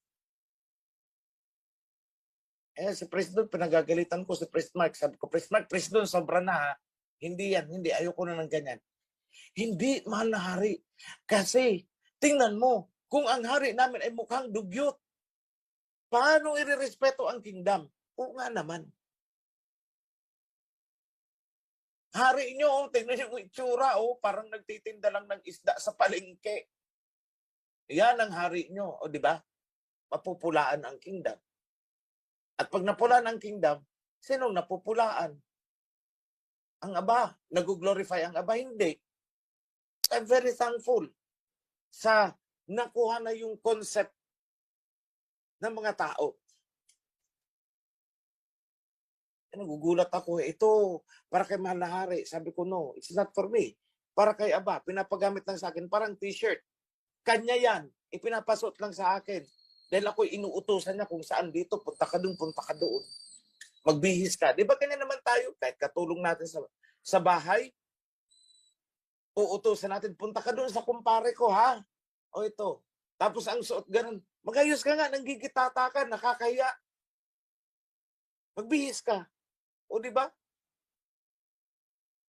B: Eh, si President, pinagagalitan ko si Priest Mark. Sabi ko, Priest Mark, President, sobra na ha. Hindi yan, hindi. Ayoko na ng ganyan. Hindi, mahal na hari. Kasi, tingnan mo, kung ang hari namin ay mukhang dugyot, paano irerespeto ang kingdom? Oo nga naman. Hari nyo, tingnan yung itsura, parang nagtitinda lang ng isda sa palengke. Yan ang hari nyo, di ba? Mapupulaan ang kingdom. At pag napulaan ang kingdom, sinong napupulaan? Ang Aba. Nag-glorify ang Aba? Hindi. I'm very thankful sa nakuha na yung concept ng mga tao. Nagugulat ako, ito, para kay mahal na hari. Sabi ko, no, it's not for me. Para kay Aba, pinapagamit lang sa akin, parang t-shirt. Kanya yan, ipinapasot lang sa akin. Dahil ako'y inuutosan niya kung saan dito, punta ka doon. Magbihis ka. Di ba kanya naman tayo, kahit katulong natin sa bahay, uutosan natin, punta ka doon sa kumpare ko, ha? O ito. Tapos ang suot ganun, magayos ka nga, nanggigitata ka, nakakahiya. Magbihis ka. O di ba?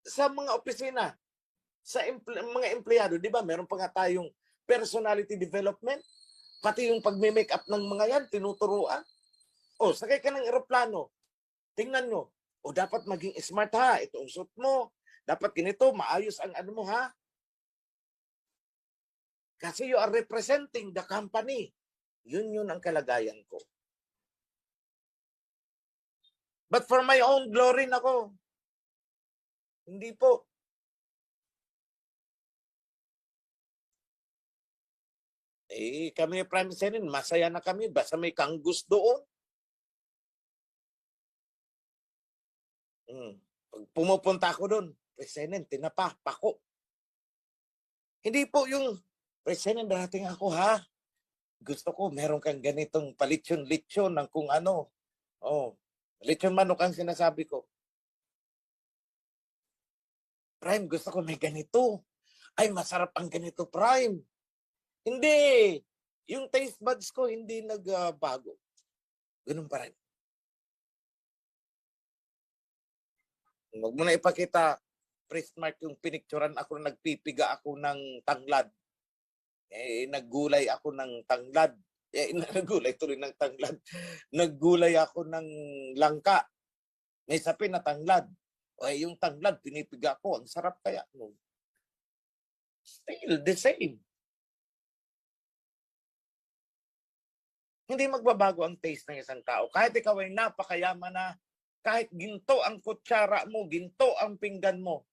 B: Sa mga opisina, sa mga empleyado, di ba, meron pa nga tayong personality development, pati yung pagme-make up ng mga yan, tinuturuan. O, sakay ka ng eroplano, tingnan nyo, dapat maging smart ha, ito ang suit mo, dapat ganito, maayos ang ano mo ha. Kasi you are representing the company. Yun ang kalagayan ko. But for my own glory nako, hindi po. Kami Prime Senate, masaya na kami. Basta may kanggus doon. Pag pumupunta ako doon, President, tinapa, pako. Hindi po yung, President, darating ako ha. Gusto ko, meron kang ganitong palitsyon-litsyon ng kung ano. Lechon manok ang sinasabi ko. Prime, gusto ko may ganito. Ay, masarap ang ganito, Prime. Hindi. Yung taste buds ko hindi nagbago. Ganun pa rin. Huwag mo na ipakita, Priest Mark, yung pinicturan ako na nagpipiga ako ng tanglad. Naggulay ako ng tanglad. Naggulay tuloy ng tanglad. Naggulay ako ng langka. May sapin na tanglad. Yung tanglad, pinipiga ko. Ang sarap kaya. No? Still the same. Hindi magbabago ang taste ng isang tao. Kahit ikaw ay napakayaman na, kahit ginto ang kutsara mo, ginto ang pinggan mo,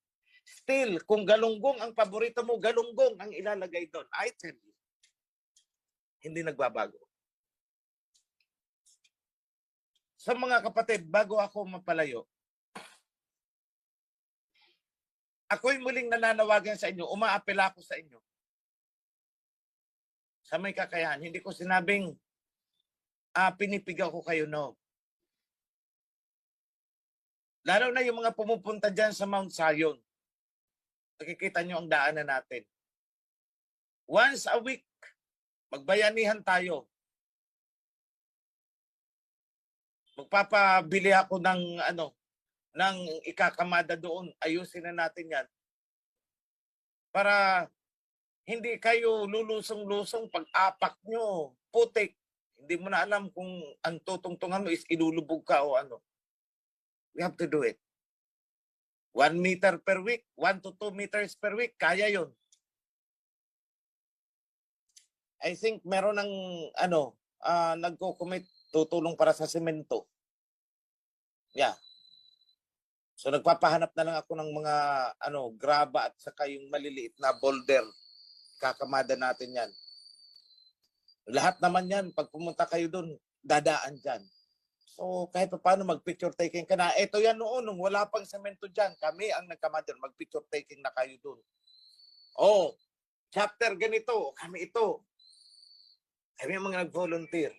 B: still, kung galunggong ang paborito mo, galunggong ang ilalagay doon. I tell you, hindi nagbabago. Sa mga kapatid, bago ako mapalayo, ako'y muling nananawagan sa inyo, umaapela ako sa inyo. Sa may kakayahan, hindi ko sinabing pinipigaw ko kayo, no. Lalo na yung mga pumupunta dyan sa Mount Zion. Nakikita nyo ang daanan natin. Once a week, magbayanihan tayo. Magpapabili ako ng ikakamada doon. Ayusin na natin yan. Para hindi kayo lulusong-lusong pag-apak nyo, putik. Hindi mo na alam kung ang tutungtungan mo is ilulubog ka o ano. We have to do it. 1 meter per week, 1 to 2 meters per week, kaya yon. I think meron ng nagko-commit tutulong para sa semento. Yeah. So nagpapahanap na lang ako ng mga graba at saka yung maliliit na boulder. Kakamada natin yan. Lahat naman yan, pag pumunta kayo doon, dadaan dyan. So kahit pa paano mag-picture taking ka na. Ito yan noon, nung wala pang semento dyan, kami ang nagkamada, mag-picture taking na kayo doon. Chapter ganito, kami ito. Kami ang mga nag-volunteer.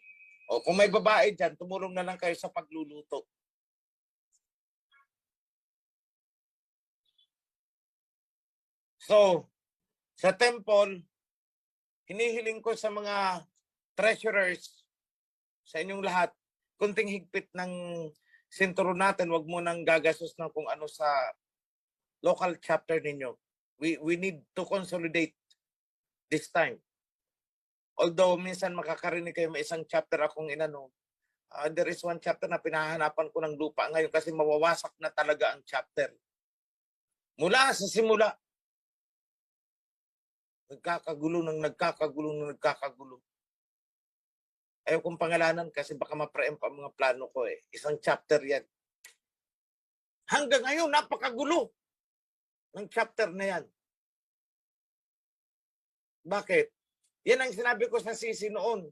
B: Kung may babae dyan, tumulong na lang kayo sa pagluluto. So, sa temple, hinihiling ko sa mga treasurers, sa inyong lahat, kunting higpit ng sinturon natin, wag mo nang gagastos ng kung ano sa local chapter ninyo. We need to consolidate this time. Although minsan makakarinig kayo may isang chapter akong There is one chapter na pinahanapan ko ng lupa ngayon kasi mawawasak na talaga ang chapter. Mula sa simula, nagkakagulo. Ayaw kong pangalanan kasi baka ma-preempt ang mga plano ko eh. Isang chapter yan. Hanggang ngayon, napakagulo ng chapter na yan. Bakit? Yan ang sinabi ko sa sisi noon.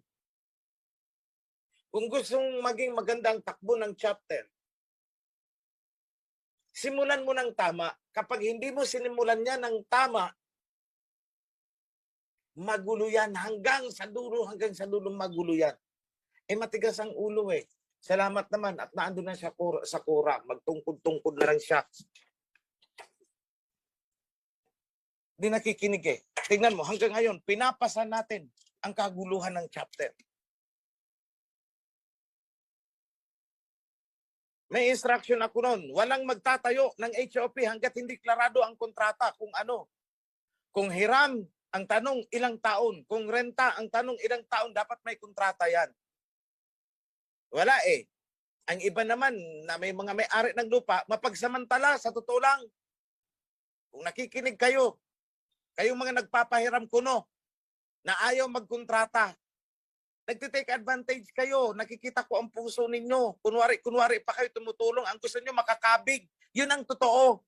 B: Kung gustong maging magandang takbo ng chapter, simulan mo ng tama. Kapag hindi mo sinimulan yan ng tama, magulo yan hanggang sa dulo magulo yan. Matigas ang ulo eh. Salamat naman at naandun na siya sa kura. Magtungkod-tungkod na lang siya. Di nakikinig eh. Tingnan mo, hanggang ngayon, pinapasa natin ang kaguluhan ng chapter. May instruction ako noon, walang magtatayo ng HOP hanggat hindi klarado ang kontrata kung ano. Kung hiram, ang tanong ilang taon. Kung renta, ang tanong ilang taon, dapat may kontrata yan. Wala eh. Ang iba naman na may mga may-ari ng lupa, mapagsamantala sa totoo lang. Kung nakikinig kayo, kayong mga nagpapahiram kuno na ayaw magkontrata, nagtitake advantage kayo. Nakikita ko ang puso ninyo. Kunwari pa kayo tumutulong. Ang gusto nyo makakabig. Yun ang totoo.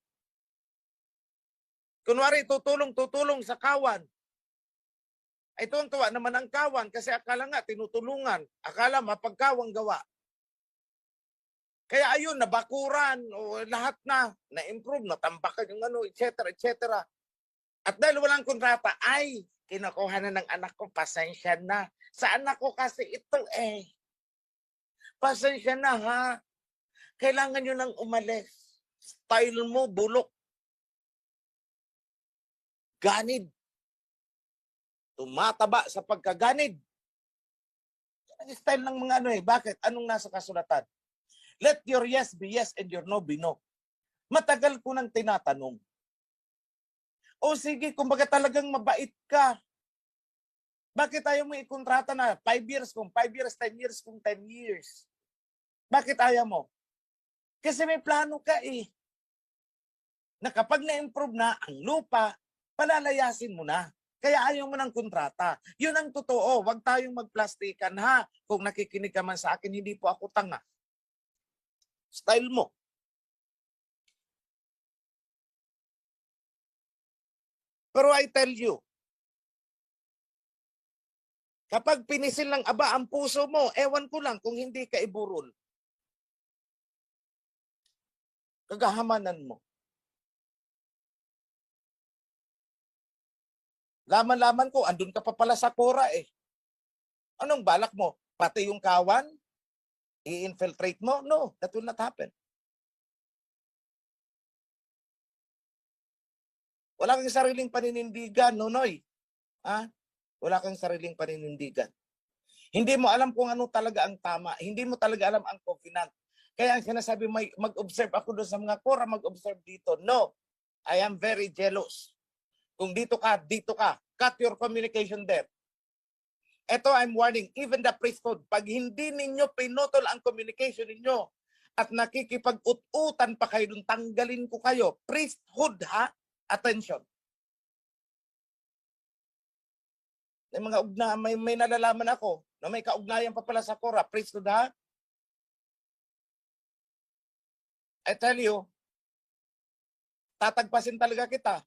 B: Kunwari tutulong sa kawan. Ito ang kawa naman ang kawan kasi akala nga tinutulungan. Akala mapagkawang gawa. Kaya ayun, nabakuran o lahat na-improve, natambakan yung ano, etc. At dahil walang kontrata, ay, kinukuha na ng anak ko, pasensya na. Sa anak ko kasi ito eh. Pasensya na ha. Kailangan nyo nang umalis. Style mo, bulok. Ganid. Tumataba sa pagkaganid. Ang style ng mga ano eh. Bakit? Anong nasa kasulatan? Let your yes be yes and your no be no. Matagal ko nang tinatanong. O sige, kumbaga talagang mabait ka. Bakit ayaw mo ikontrata na 5 years kung 5 years, 10 years kung 10 years? Bakit ayaw mo? Kasi may plano ka eh. Na kapag na-improve na ang lupa, palalayasin mo na. Kaya ayaw mo ng kontrata. Yun ang totoo. Huwag tayong magplastikan ha. Kung nakikinig ka man sa akin, hindi po ako tanga. Style mo. Pero I tell you, kapag pinisil ng aba ang puso mo, ewan ko lang kung hindi ka iburol. Kagahamanan mo. Laman-laman ko, andun ka pa pala sa kora eh. Anong balak mo? Pati yung kawan? I-infiltrate mo? No, that will not happen. Wala kang sariling paninindigan, Nonoy. Ha? Wala kang sariling paninindigan. Hindi mo alam kung ano talaga ang tama. Hindi mo talaga alam ang covenant. Kaya ang sinasabi, mag-observe ako doon sa mga kora, mag-observe dito. No, I am very jealous. Kung dito ka, dito ka. Cut your communication there. Ito, I'm warning, even the priesthood, pag hindi ninyo pinutol ang communication ninyo at nakikipag-ut-utan pa kayo dun, tanggalin ko kayo. Priesthood, ha? Attention. May nalalaman ako na may kaugnayan pa pala sa kora. Priesthood, ha? I tell you, tatagpasin talaga kita.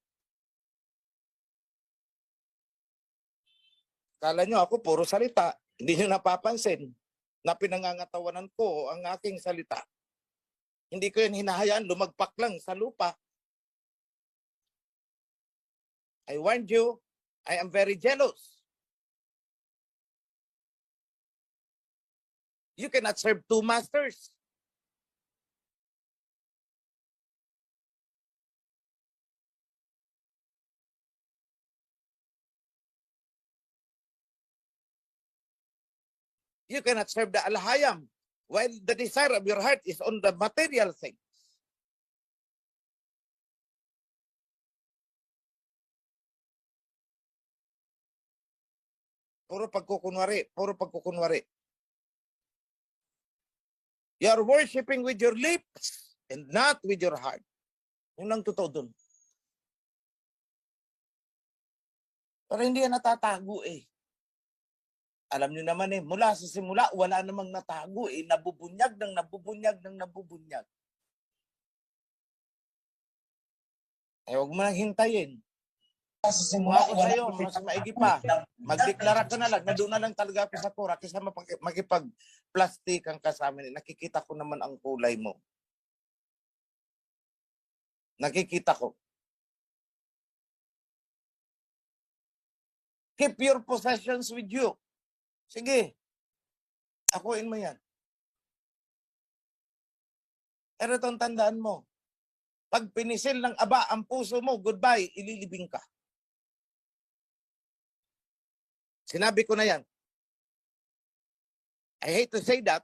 B: Kala nyo ako puro salita. Hindi nyo napapansin na pinangangatawanan ko ang aking salita. Hindi ko yan hinahayaan lumagpak lang sa lupa. I warned you, I am very jealous. You cannot serve two masters. You cannot serve the Alhayam while the desire of your heart is on the material things. Puro pagkukunwari. You are worshiping with your lips and not with your heart. Yun ang totoo dun. Pero hindi yan natatago eh. Alam niyo naman eh, mula sa simula, wala namang natago eh. Nabubunyag ng nabubunyag ng nabubunyag. Eh, huwag mo nang hintayin. Sa simula, ako sa'yo, mas maigi pa. Magdeklara ka na lang, na doon na lang talaga ako sa kura, kaysa makipag-plastikan ka sa amin. Nakikita ko naman ang kulay mo. Nakikita ko. Keep your possessions with you. Sige. Akuin mo yan. Pero itong tandaan mo. Pag pinisil ng aba ang puso mo, goodbye, ililibing ka. Sinabi ko na yan. I hate to say that.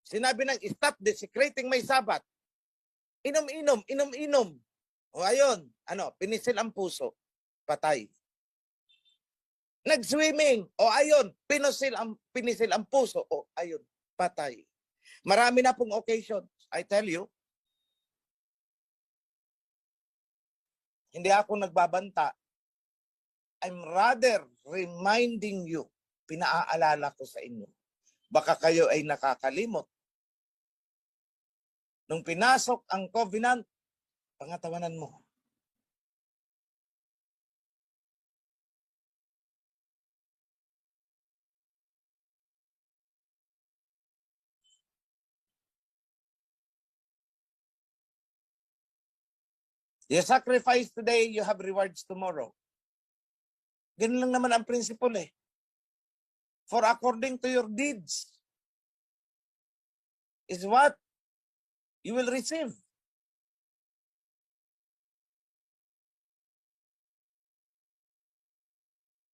B: Sinabi ng stop desecrating my Sabbath. Inom-inom, inom-inom. O ayun, pinisil ang puso. Patay. Nag-swimming. O ayun, pinisil ang puso. O ayun, patay. Marami na pong occasion. I tell you, hindi ako nagbabanta. I'm rather reminding you, pinaaalala ko sa inyo. Baka kayo ay nakakalimot. Nung pinasok ang covenant, pangatawanan mo. You sacrifice today, you have rewards tomorrow. Ganun lang naman ang principle eh. For according to your deeds is what you will receive.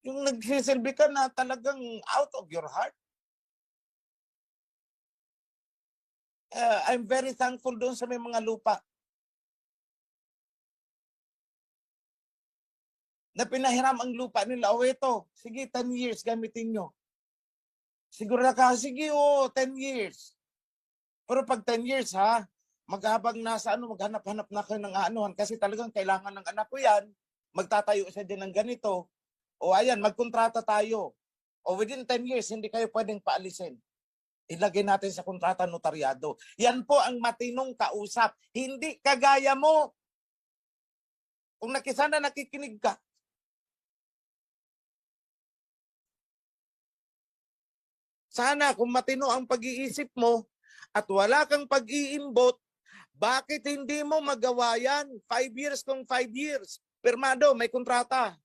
B: Yung nagsisilbi ka na talagang out of your heart. I'm very thankful doon sa may mga lupa na pinahiram ang lupa nila. O ito, sige, 10 years gamitin nyo. Siguro na ka, sige 10 years. Pero pag 10 years ha, maghabang nasa maghanap-hanap na kayo ng anuhan kasi talagang kailangan ng anak ko yan, magtatayo siya din ng ganito. O ayan, magkontrata tayo. O within 10 years, hindi kayo pwedeng paalisin. Ilagay natin sa kontrata notaryado. Yan po ang matinong kausap. Hindi kagaya mo. Kung sana nakikinig ka. Sana kung matino ang pag-iisip mo at wala kang pag-iimbot, bakit hindi mo magawa yan? 5 years kung 5 years. Pirmado, may kontrata.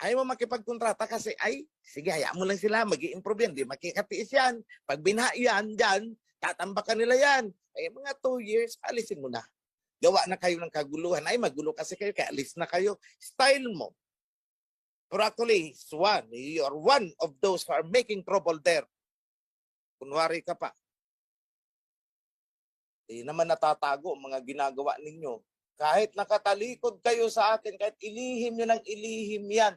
B: Ayaw mo makipagkontrata kasi, sige, hayaan mo lang sila, mag-i-improve yan, di makikatiis yan. Pag binaiyan dyan, tatambakan nila yan. Mga 2 years, alisin mo na. Gawa na kayo ng kaguluhan. Magulo kasi kayo, kaya alis na kayo. Style mo. Pero actually, you are one of those who are making trouble there. Kunwari ka pa. Di naman natatago ang mga ginagawa ninyo. Kahit nakatalikod kayo sa akin, kahit ilihim nyo ng ilihim yan,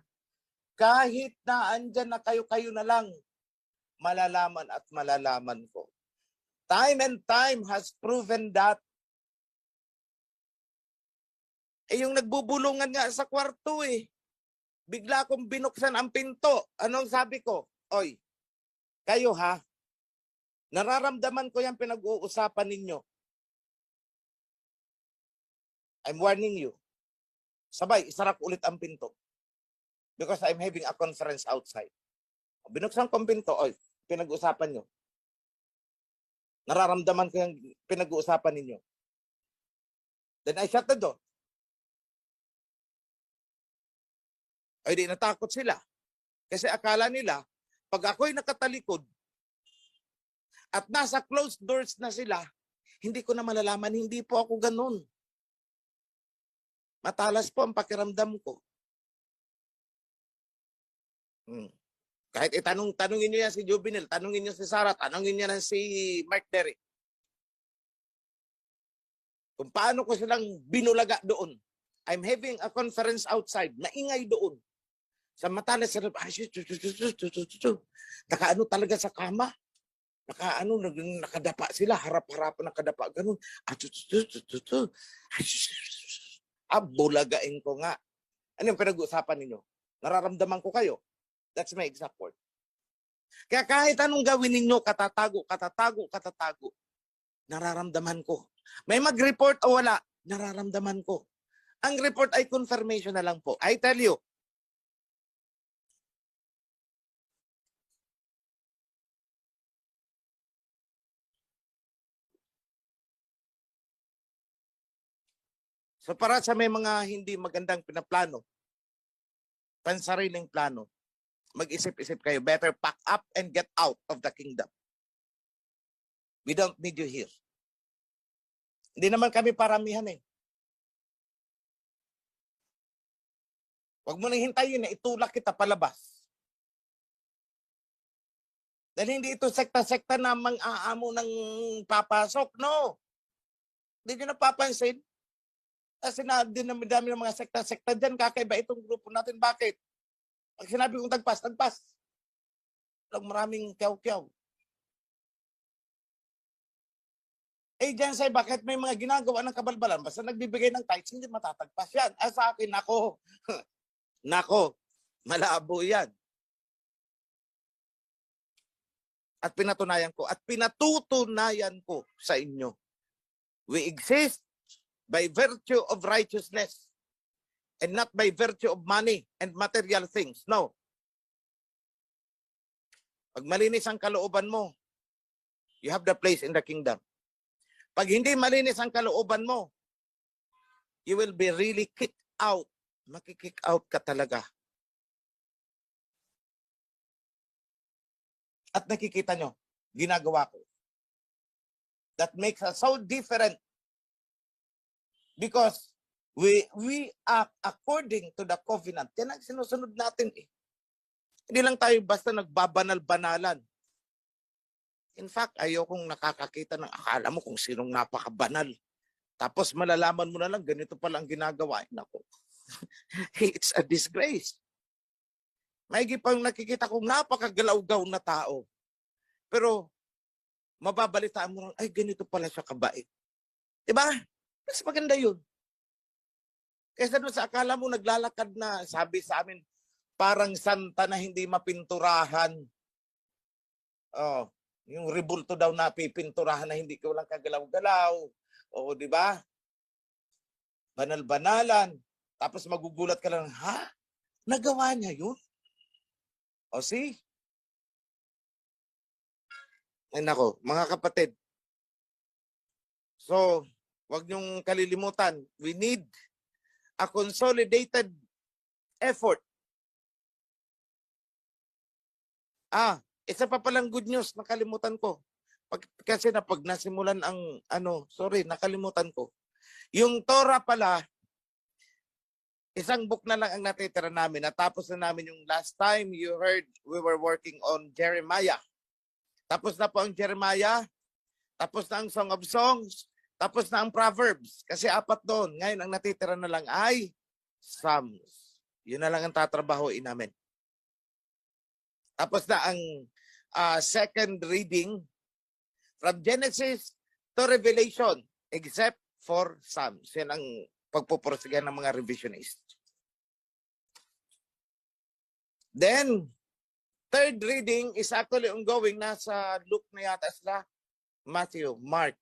B: kahit na andyan na kayo na lang, malalaman at malalaman ko. Time and time has proven that. Yung nagbubulungan nga sa kwarto bigla akong binuksan ang pinto. Anong sabi ko? Oy, kayo ha, nararamdaman ko yung pinag-uusapan ninyo. I'm warning you. Sabay, isara ko ulit ang pinto. Because I'm having a conference outside. Binuksan ko ang pinto. Oy, pinag-uusapan nyo. Nararamdaman ko yung pinag-uusapan ninyo. Then I shut the door. Ay di natakot sila. Kasi akala nila, pag ako'y nakatalikod at nasa closed doors na sila, hindi ko na malalaman, hindi po ako ganun. Matalas po ang pakiramdam ko. Kahit tanungin niyo yan si Juvenil, tanungin niyo si Sarah, tanungin niyo na si Mark Derrick. Kung paano ko silang binulaga doon. I'm having a conference outside, naingay doon. Samantala, nakaano talaga sa kama. Nakadapa sila, harap-harapan nakadapa, ganun. Bulagain ko nga. Ano yung pinag-uusapan ninyo? Nararamdaman ko kayo. That's my exact word. Kaya kahit anong gawin ninyo, katatago, nararamdaman ko. May mag-report o wala, nararamdaman ko. Ang report ay confirmation na lang po. I tell you, so para sa may mga hindi magandang pinaplano, pansariling plano, mag-isip-isip kayo, better pack up and get out of the kingdom. We don't need you here. Hindi naman kami paramihan eh. Huwag mo nang hintayin na itulak kita palabas. Dahil hindi ito sekta-sekta na mang-aamo ng papasok. No. Hindi nyo napapansin. Kasi dami ng mga sekta-sekta dyan, kakaiba itong grupo natin. Bakit? Pag sinabi kong tagpas. Walang maraming kyaw-kyaw. Eh, dyan say, bakit may mga ginagawa ng kabalbalan? Basta nagbibigay ng tithes, hindi matatagpas yan. Sa akin, nako, malabo yan. At pinatunayan ko, at pinatutunayan ko sa inyo. We exist by virtue of righteousness and not by virtue of money and material things. No. Pag malinis ang kalooban mo, you have the place in the kingdom. Pag hindi malinis ang kalooban mo, you will be really kicked out. Makikick out ka talaga. At nakikita nyo, ginagawa ko. That makes us so different. Because we act according to the covenant. Yan ang sinusunod natin eh. Hindi lang tayo basta nagbabanal-banalan. In fact, ayokong nakakakita ng akala mo kung sinong napakabanal. Tapos malalaman mo na lang, ganito pala ang ginagawa. Naku. It's a disgrace. May pang nakikita kong napakagalaw-gaw na tao. Pero mababalitaan mo lang, ay ganito pala siya kabait. Diba? Mas maganda yun. Kaysa doon sa akala mo naglalakad na, sabi sa amin, parang santa na hindi mapinturahan. Oh, yung rebulto daw na pipinturahan na hindi ko lang kagalaw-galaw. O, di ba? Banal-banalan. Tapos magugulat ka lang, ha? Nagawa niya yun? O, see? Ay nako, mga kapatid. So, wag niyong kalilimutan, we need a consolidated effort. Isa pa palang good news, nakalimutan ko. Kasi pag nasimulan ang nakalimutan ko. Yung Torah pala, isang book na lang ang natitira namin. Natapos na namin yung last time you heard we were working on Jeremiah. Tapos na po ang Jeremiah, tapos na ang Song of Songs, tapos na ang Proverbs. Kasi 4 doon. Ngayon, ang natitira na lang ay Psalms. Yun na lang ang tatrabahoin namin. Tapos na ang second reading from Genesis to Revelation, except for Psalms. Yan ang pagpuporsigan ng mga revisionists. Then, third reading is actually ongoing. Nasa Luke na yata sila. Matthew, Mark,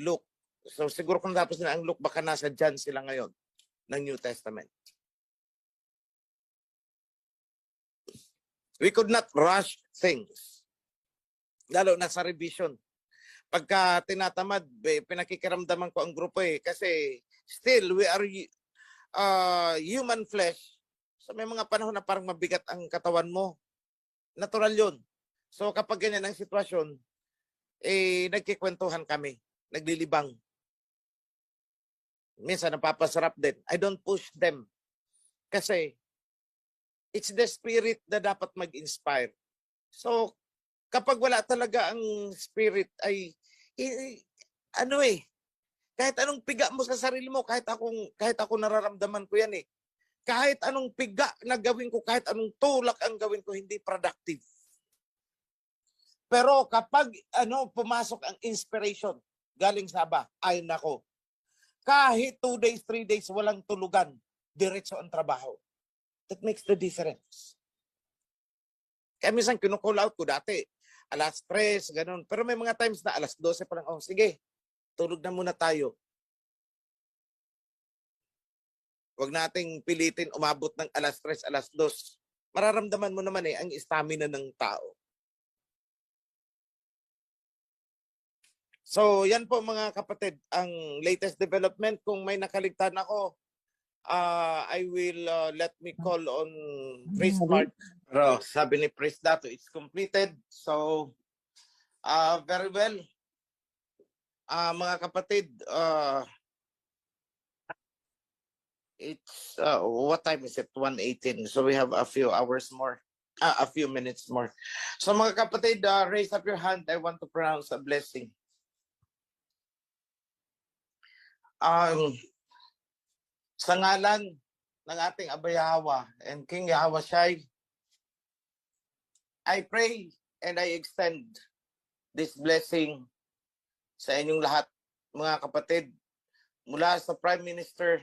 B: Luke. So siguro kung tapos na ang Luke, baka nasa John sila ngayon ng New Testament. We could not rush things. Lalo na sa revision. Pagka tinatamad, pinakikiramdaman ko ang grupo eh. Kasi still, we are human flesh. So may mga panahon na parang mabigat ang katawan mo. Natural yun. So kapag ganyan ang sitwasyon, nagkikwentuhan kami. Naglilibang. Minsan napapasarap din. I don't push them. Kasi it's the spirit na dapat mag-inspire. So kapag wala talaga ang spirit ay kahit anong piga mo sa sarili mo, kahit ako nararamdaman ko yan eh. Kahit anong piga na gawin ko, kahit anong tulak ang gawin ko, hindi productive. Pero kapag pumasok ang inspiration galing sa Aba, ay nako, kahit 2 days, 3 days, walang tulugan, diretso ang trabaho. That makes the difference. Kaya minsan kinukull out ko dati, alas 3, ganun. Pero may mga times na alas 12 pa lang, oh sige, tulog na muna tayo. Huwag nating pilitin umabot ng alas 3, alas 2. Mararamdaman mo naman ang stamina ng tao. So, yan po mga kapatid, ang latest development. Kung may nakaligtan ako, I will let me call on Priest Mark. Pero sabi ni Priest Dato, it's completed. So, very well. Mga kapatid, it's, what time is it? 1:18. So we have a few hours more. A few minutes more. So mga kapatid, raise up your hand. I want to pronounce a blessing. Sa ngalan ng ating Aba Yahweh and King Yahweh Shai, I pray and I extend this blessing sa inyong lahat, mga kapatid, mula sa Prime Minister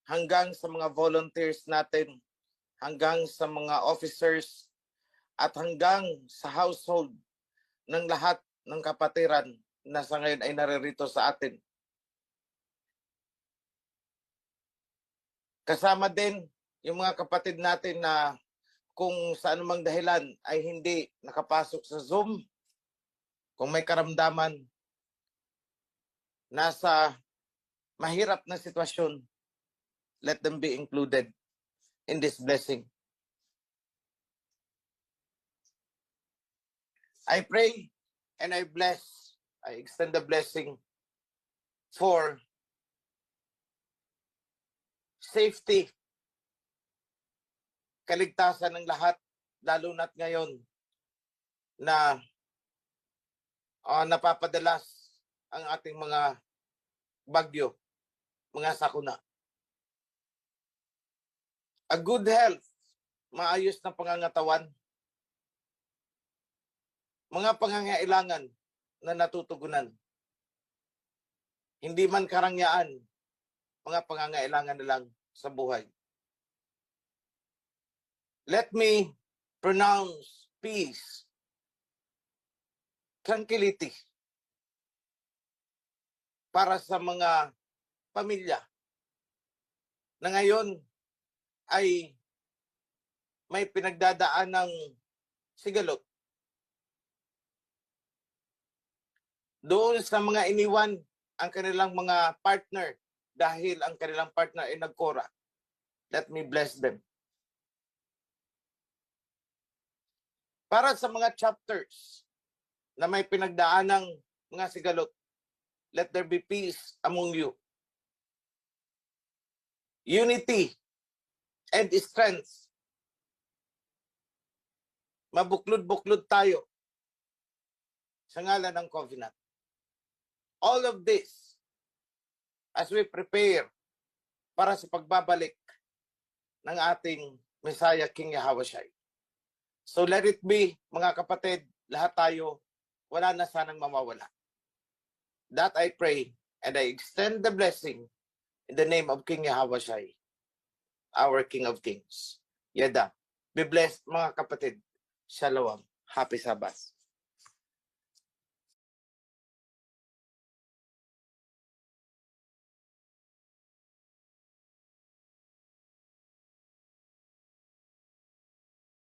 B: hanggang sa mga volunteers natin, hanggang sa mga officers, at hanggang sa household ng lahat ng kapatiran na sa ngayon ay naririto sa atin. Kasama din yung mga kapatid natin na kung sa anumang dahilan ay hindi nakapasok sa Zoom, kung may karamdaman, nasa mahirap na sitwasyon, let them be included in this blessing. I pray and I bless, I extend the blessing for safety, kaligtasan ng lahat, lalo na't ngayon na napapadalas ang ating mga bagyo, mga sakuna. A good health, maayos na pangangatawan, mga pangangailangan na natutugunan. Hindi man karangyaan, mga pangangailangan na lang sa buhay. Let me pronounce peace, tranquility para sa mga pamilya na ngayon ay may pinagdadaan ng sigalot. Doon sa mga iniwan ang kanilang mga partner dahil ang kanilang partner ay nagkora, let me bless them. Para sa mga chapters na may pinagdaan ng mga sigalot, let there be peace among you. Unity and strength. Mabuklod-buklod tayo sa ngalan ng covenant. All of this as we prepare para sa pagbabalik ng ating Messiah, King Yahweh Shai. So let it be, mga kapatid, lahat tayo, wala na sanang mamawala. That I pray and I extend the blessing in the name of King Yahweh Shai, our King of Kings. Yada. Be blessed, mga kapatid. Shalom. Happy Sabbath.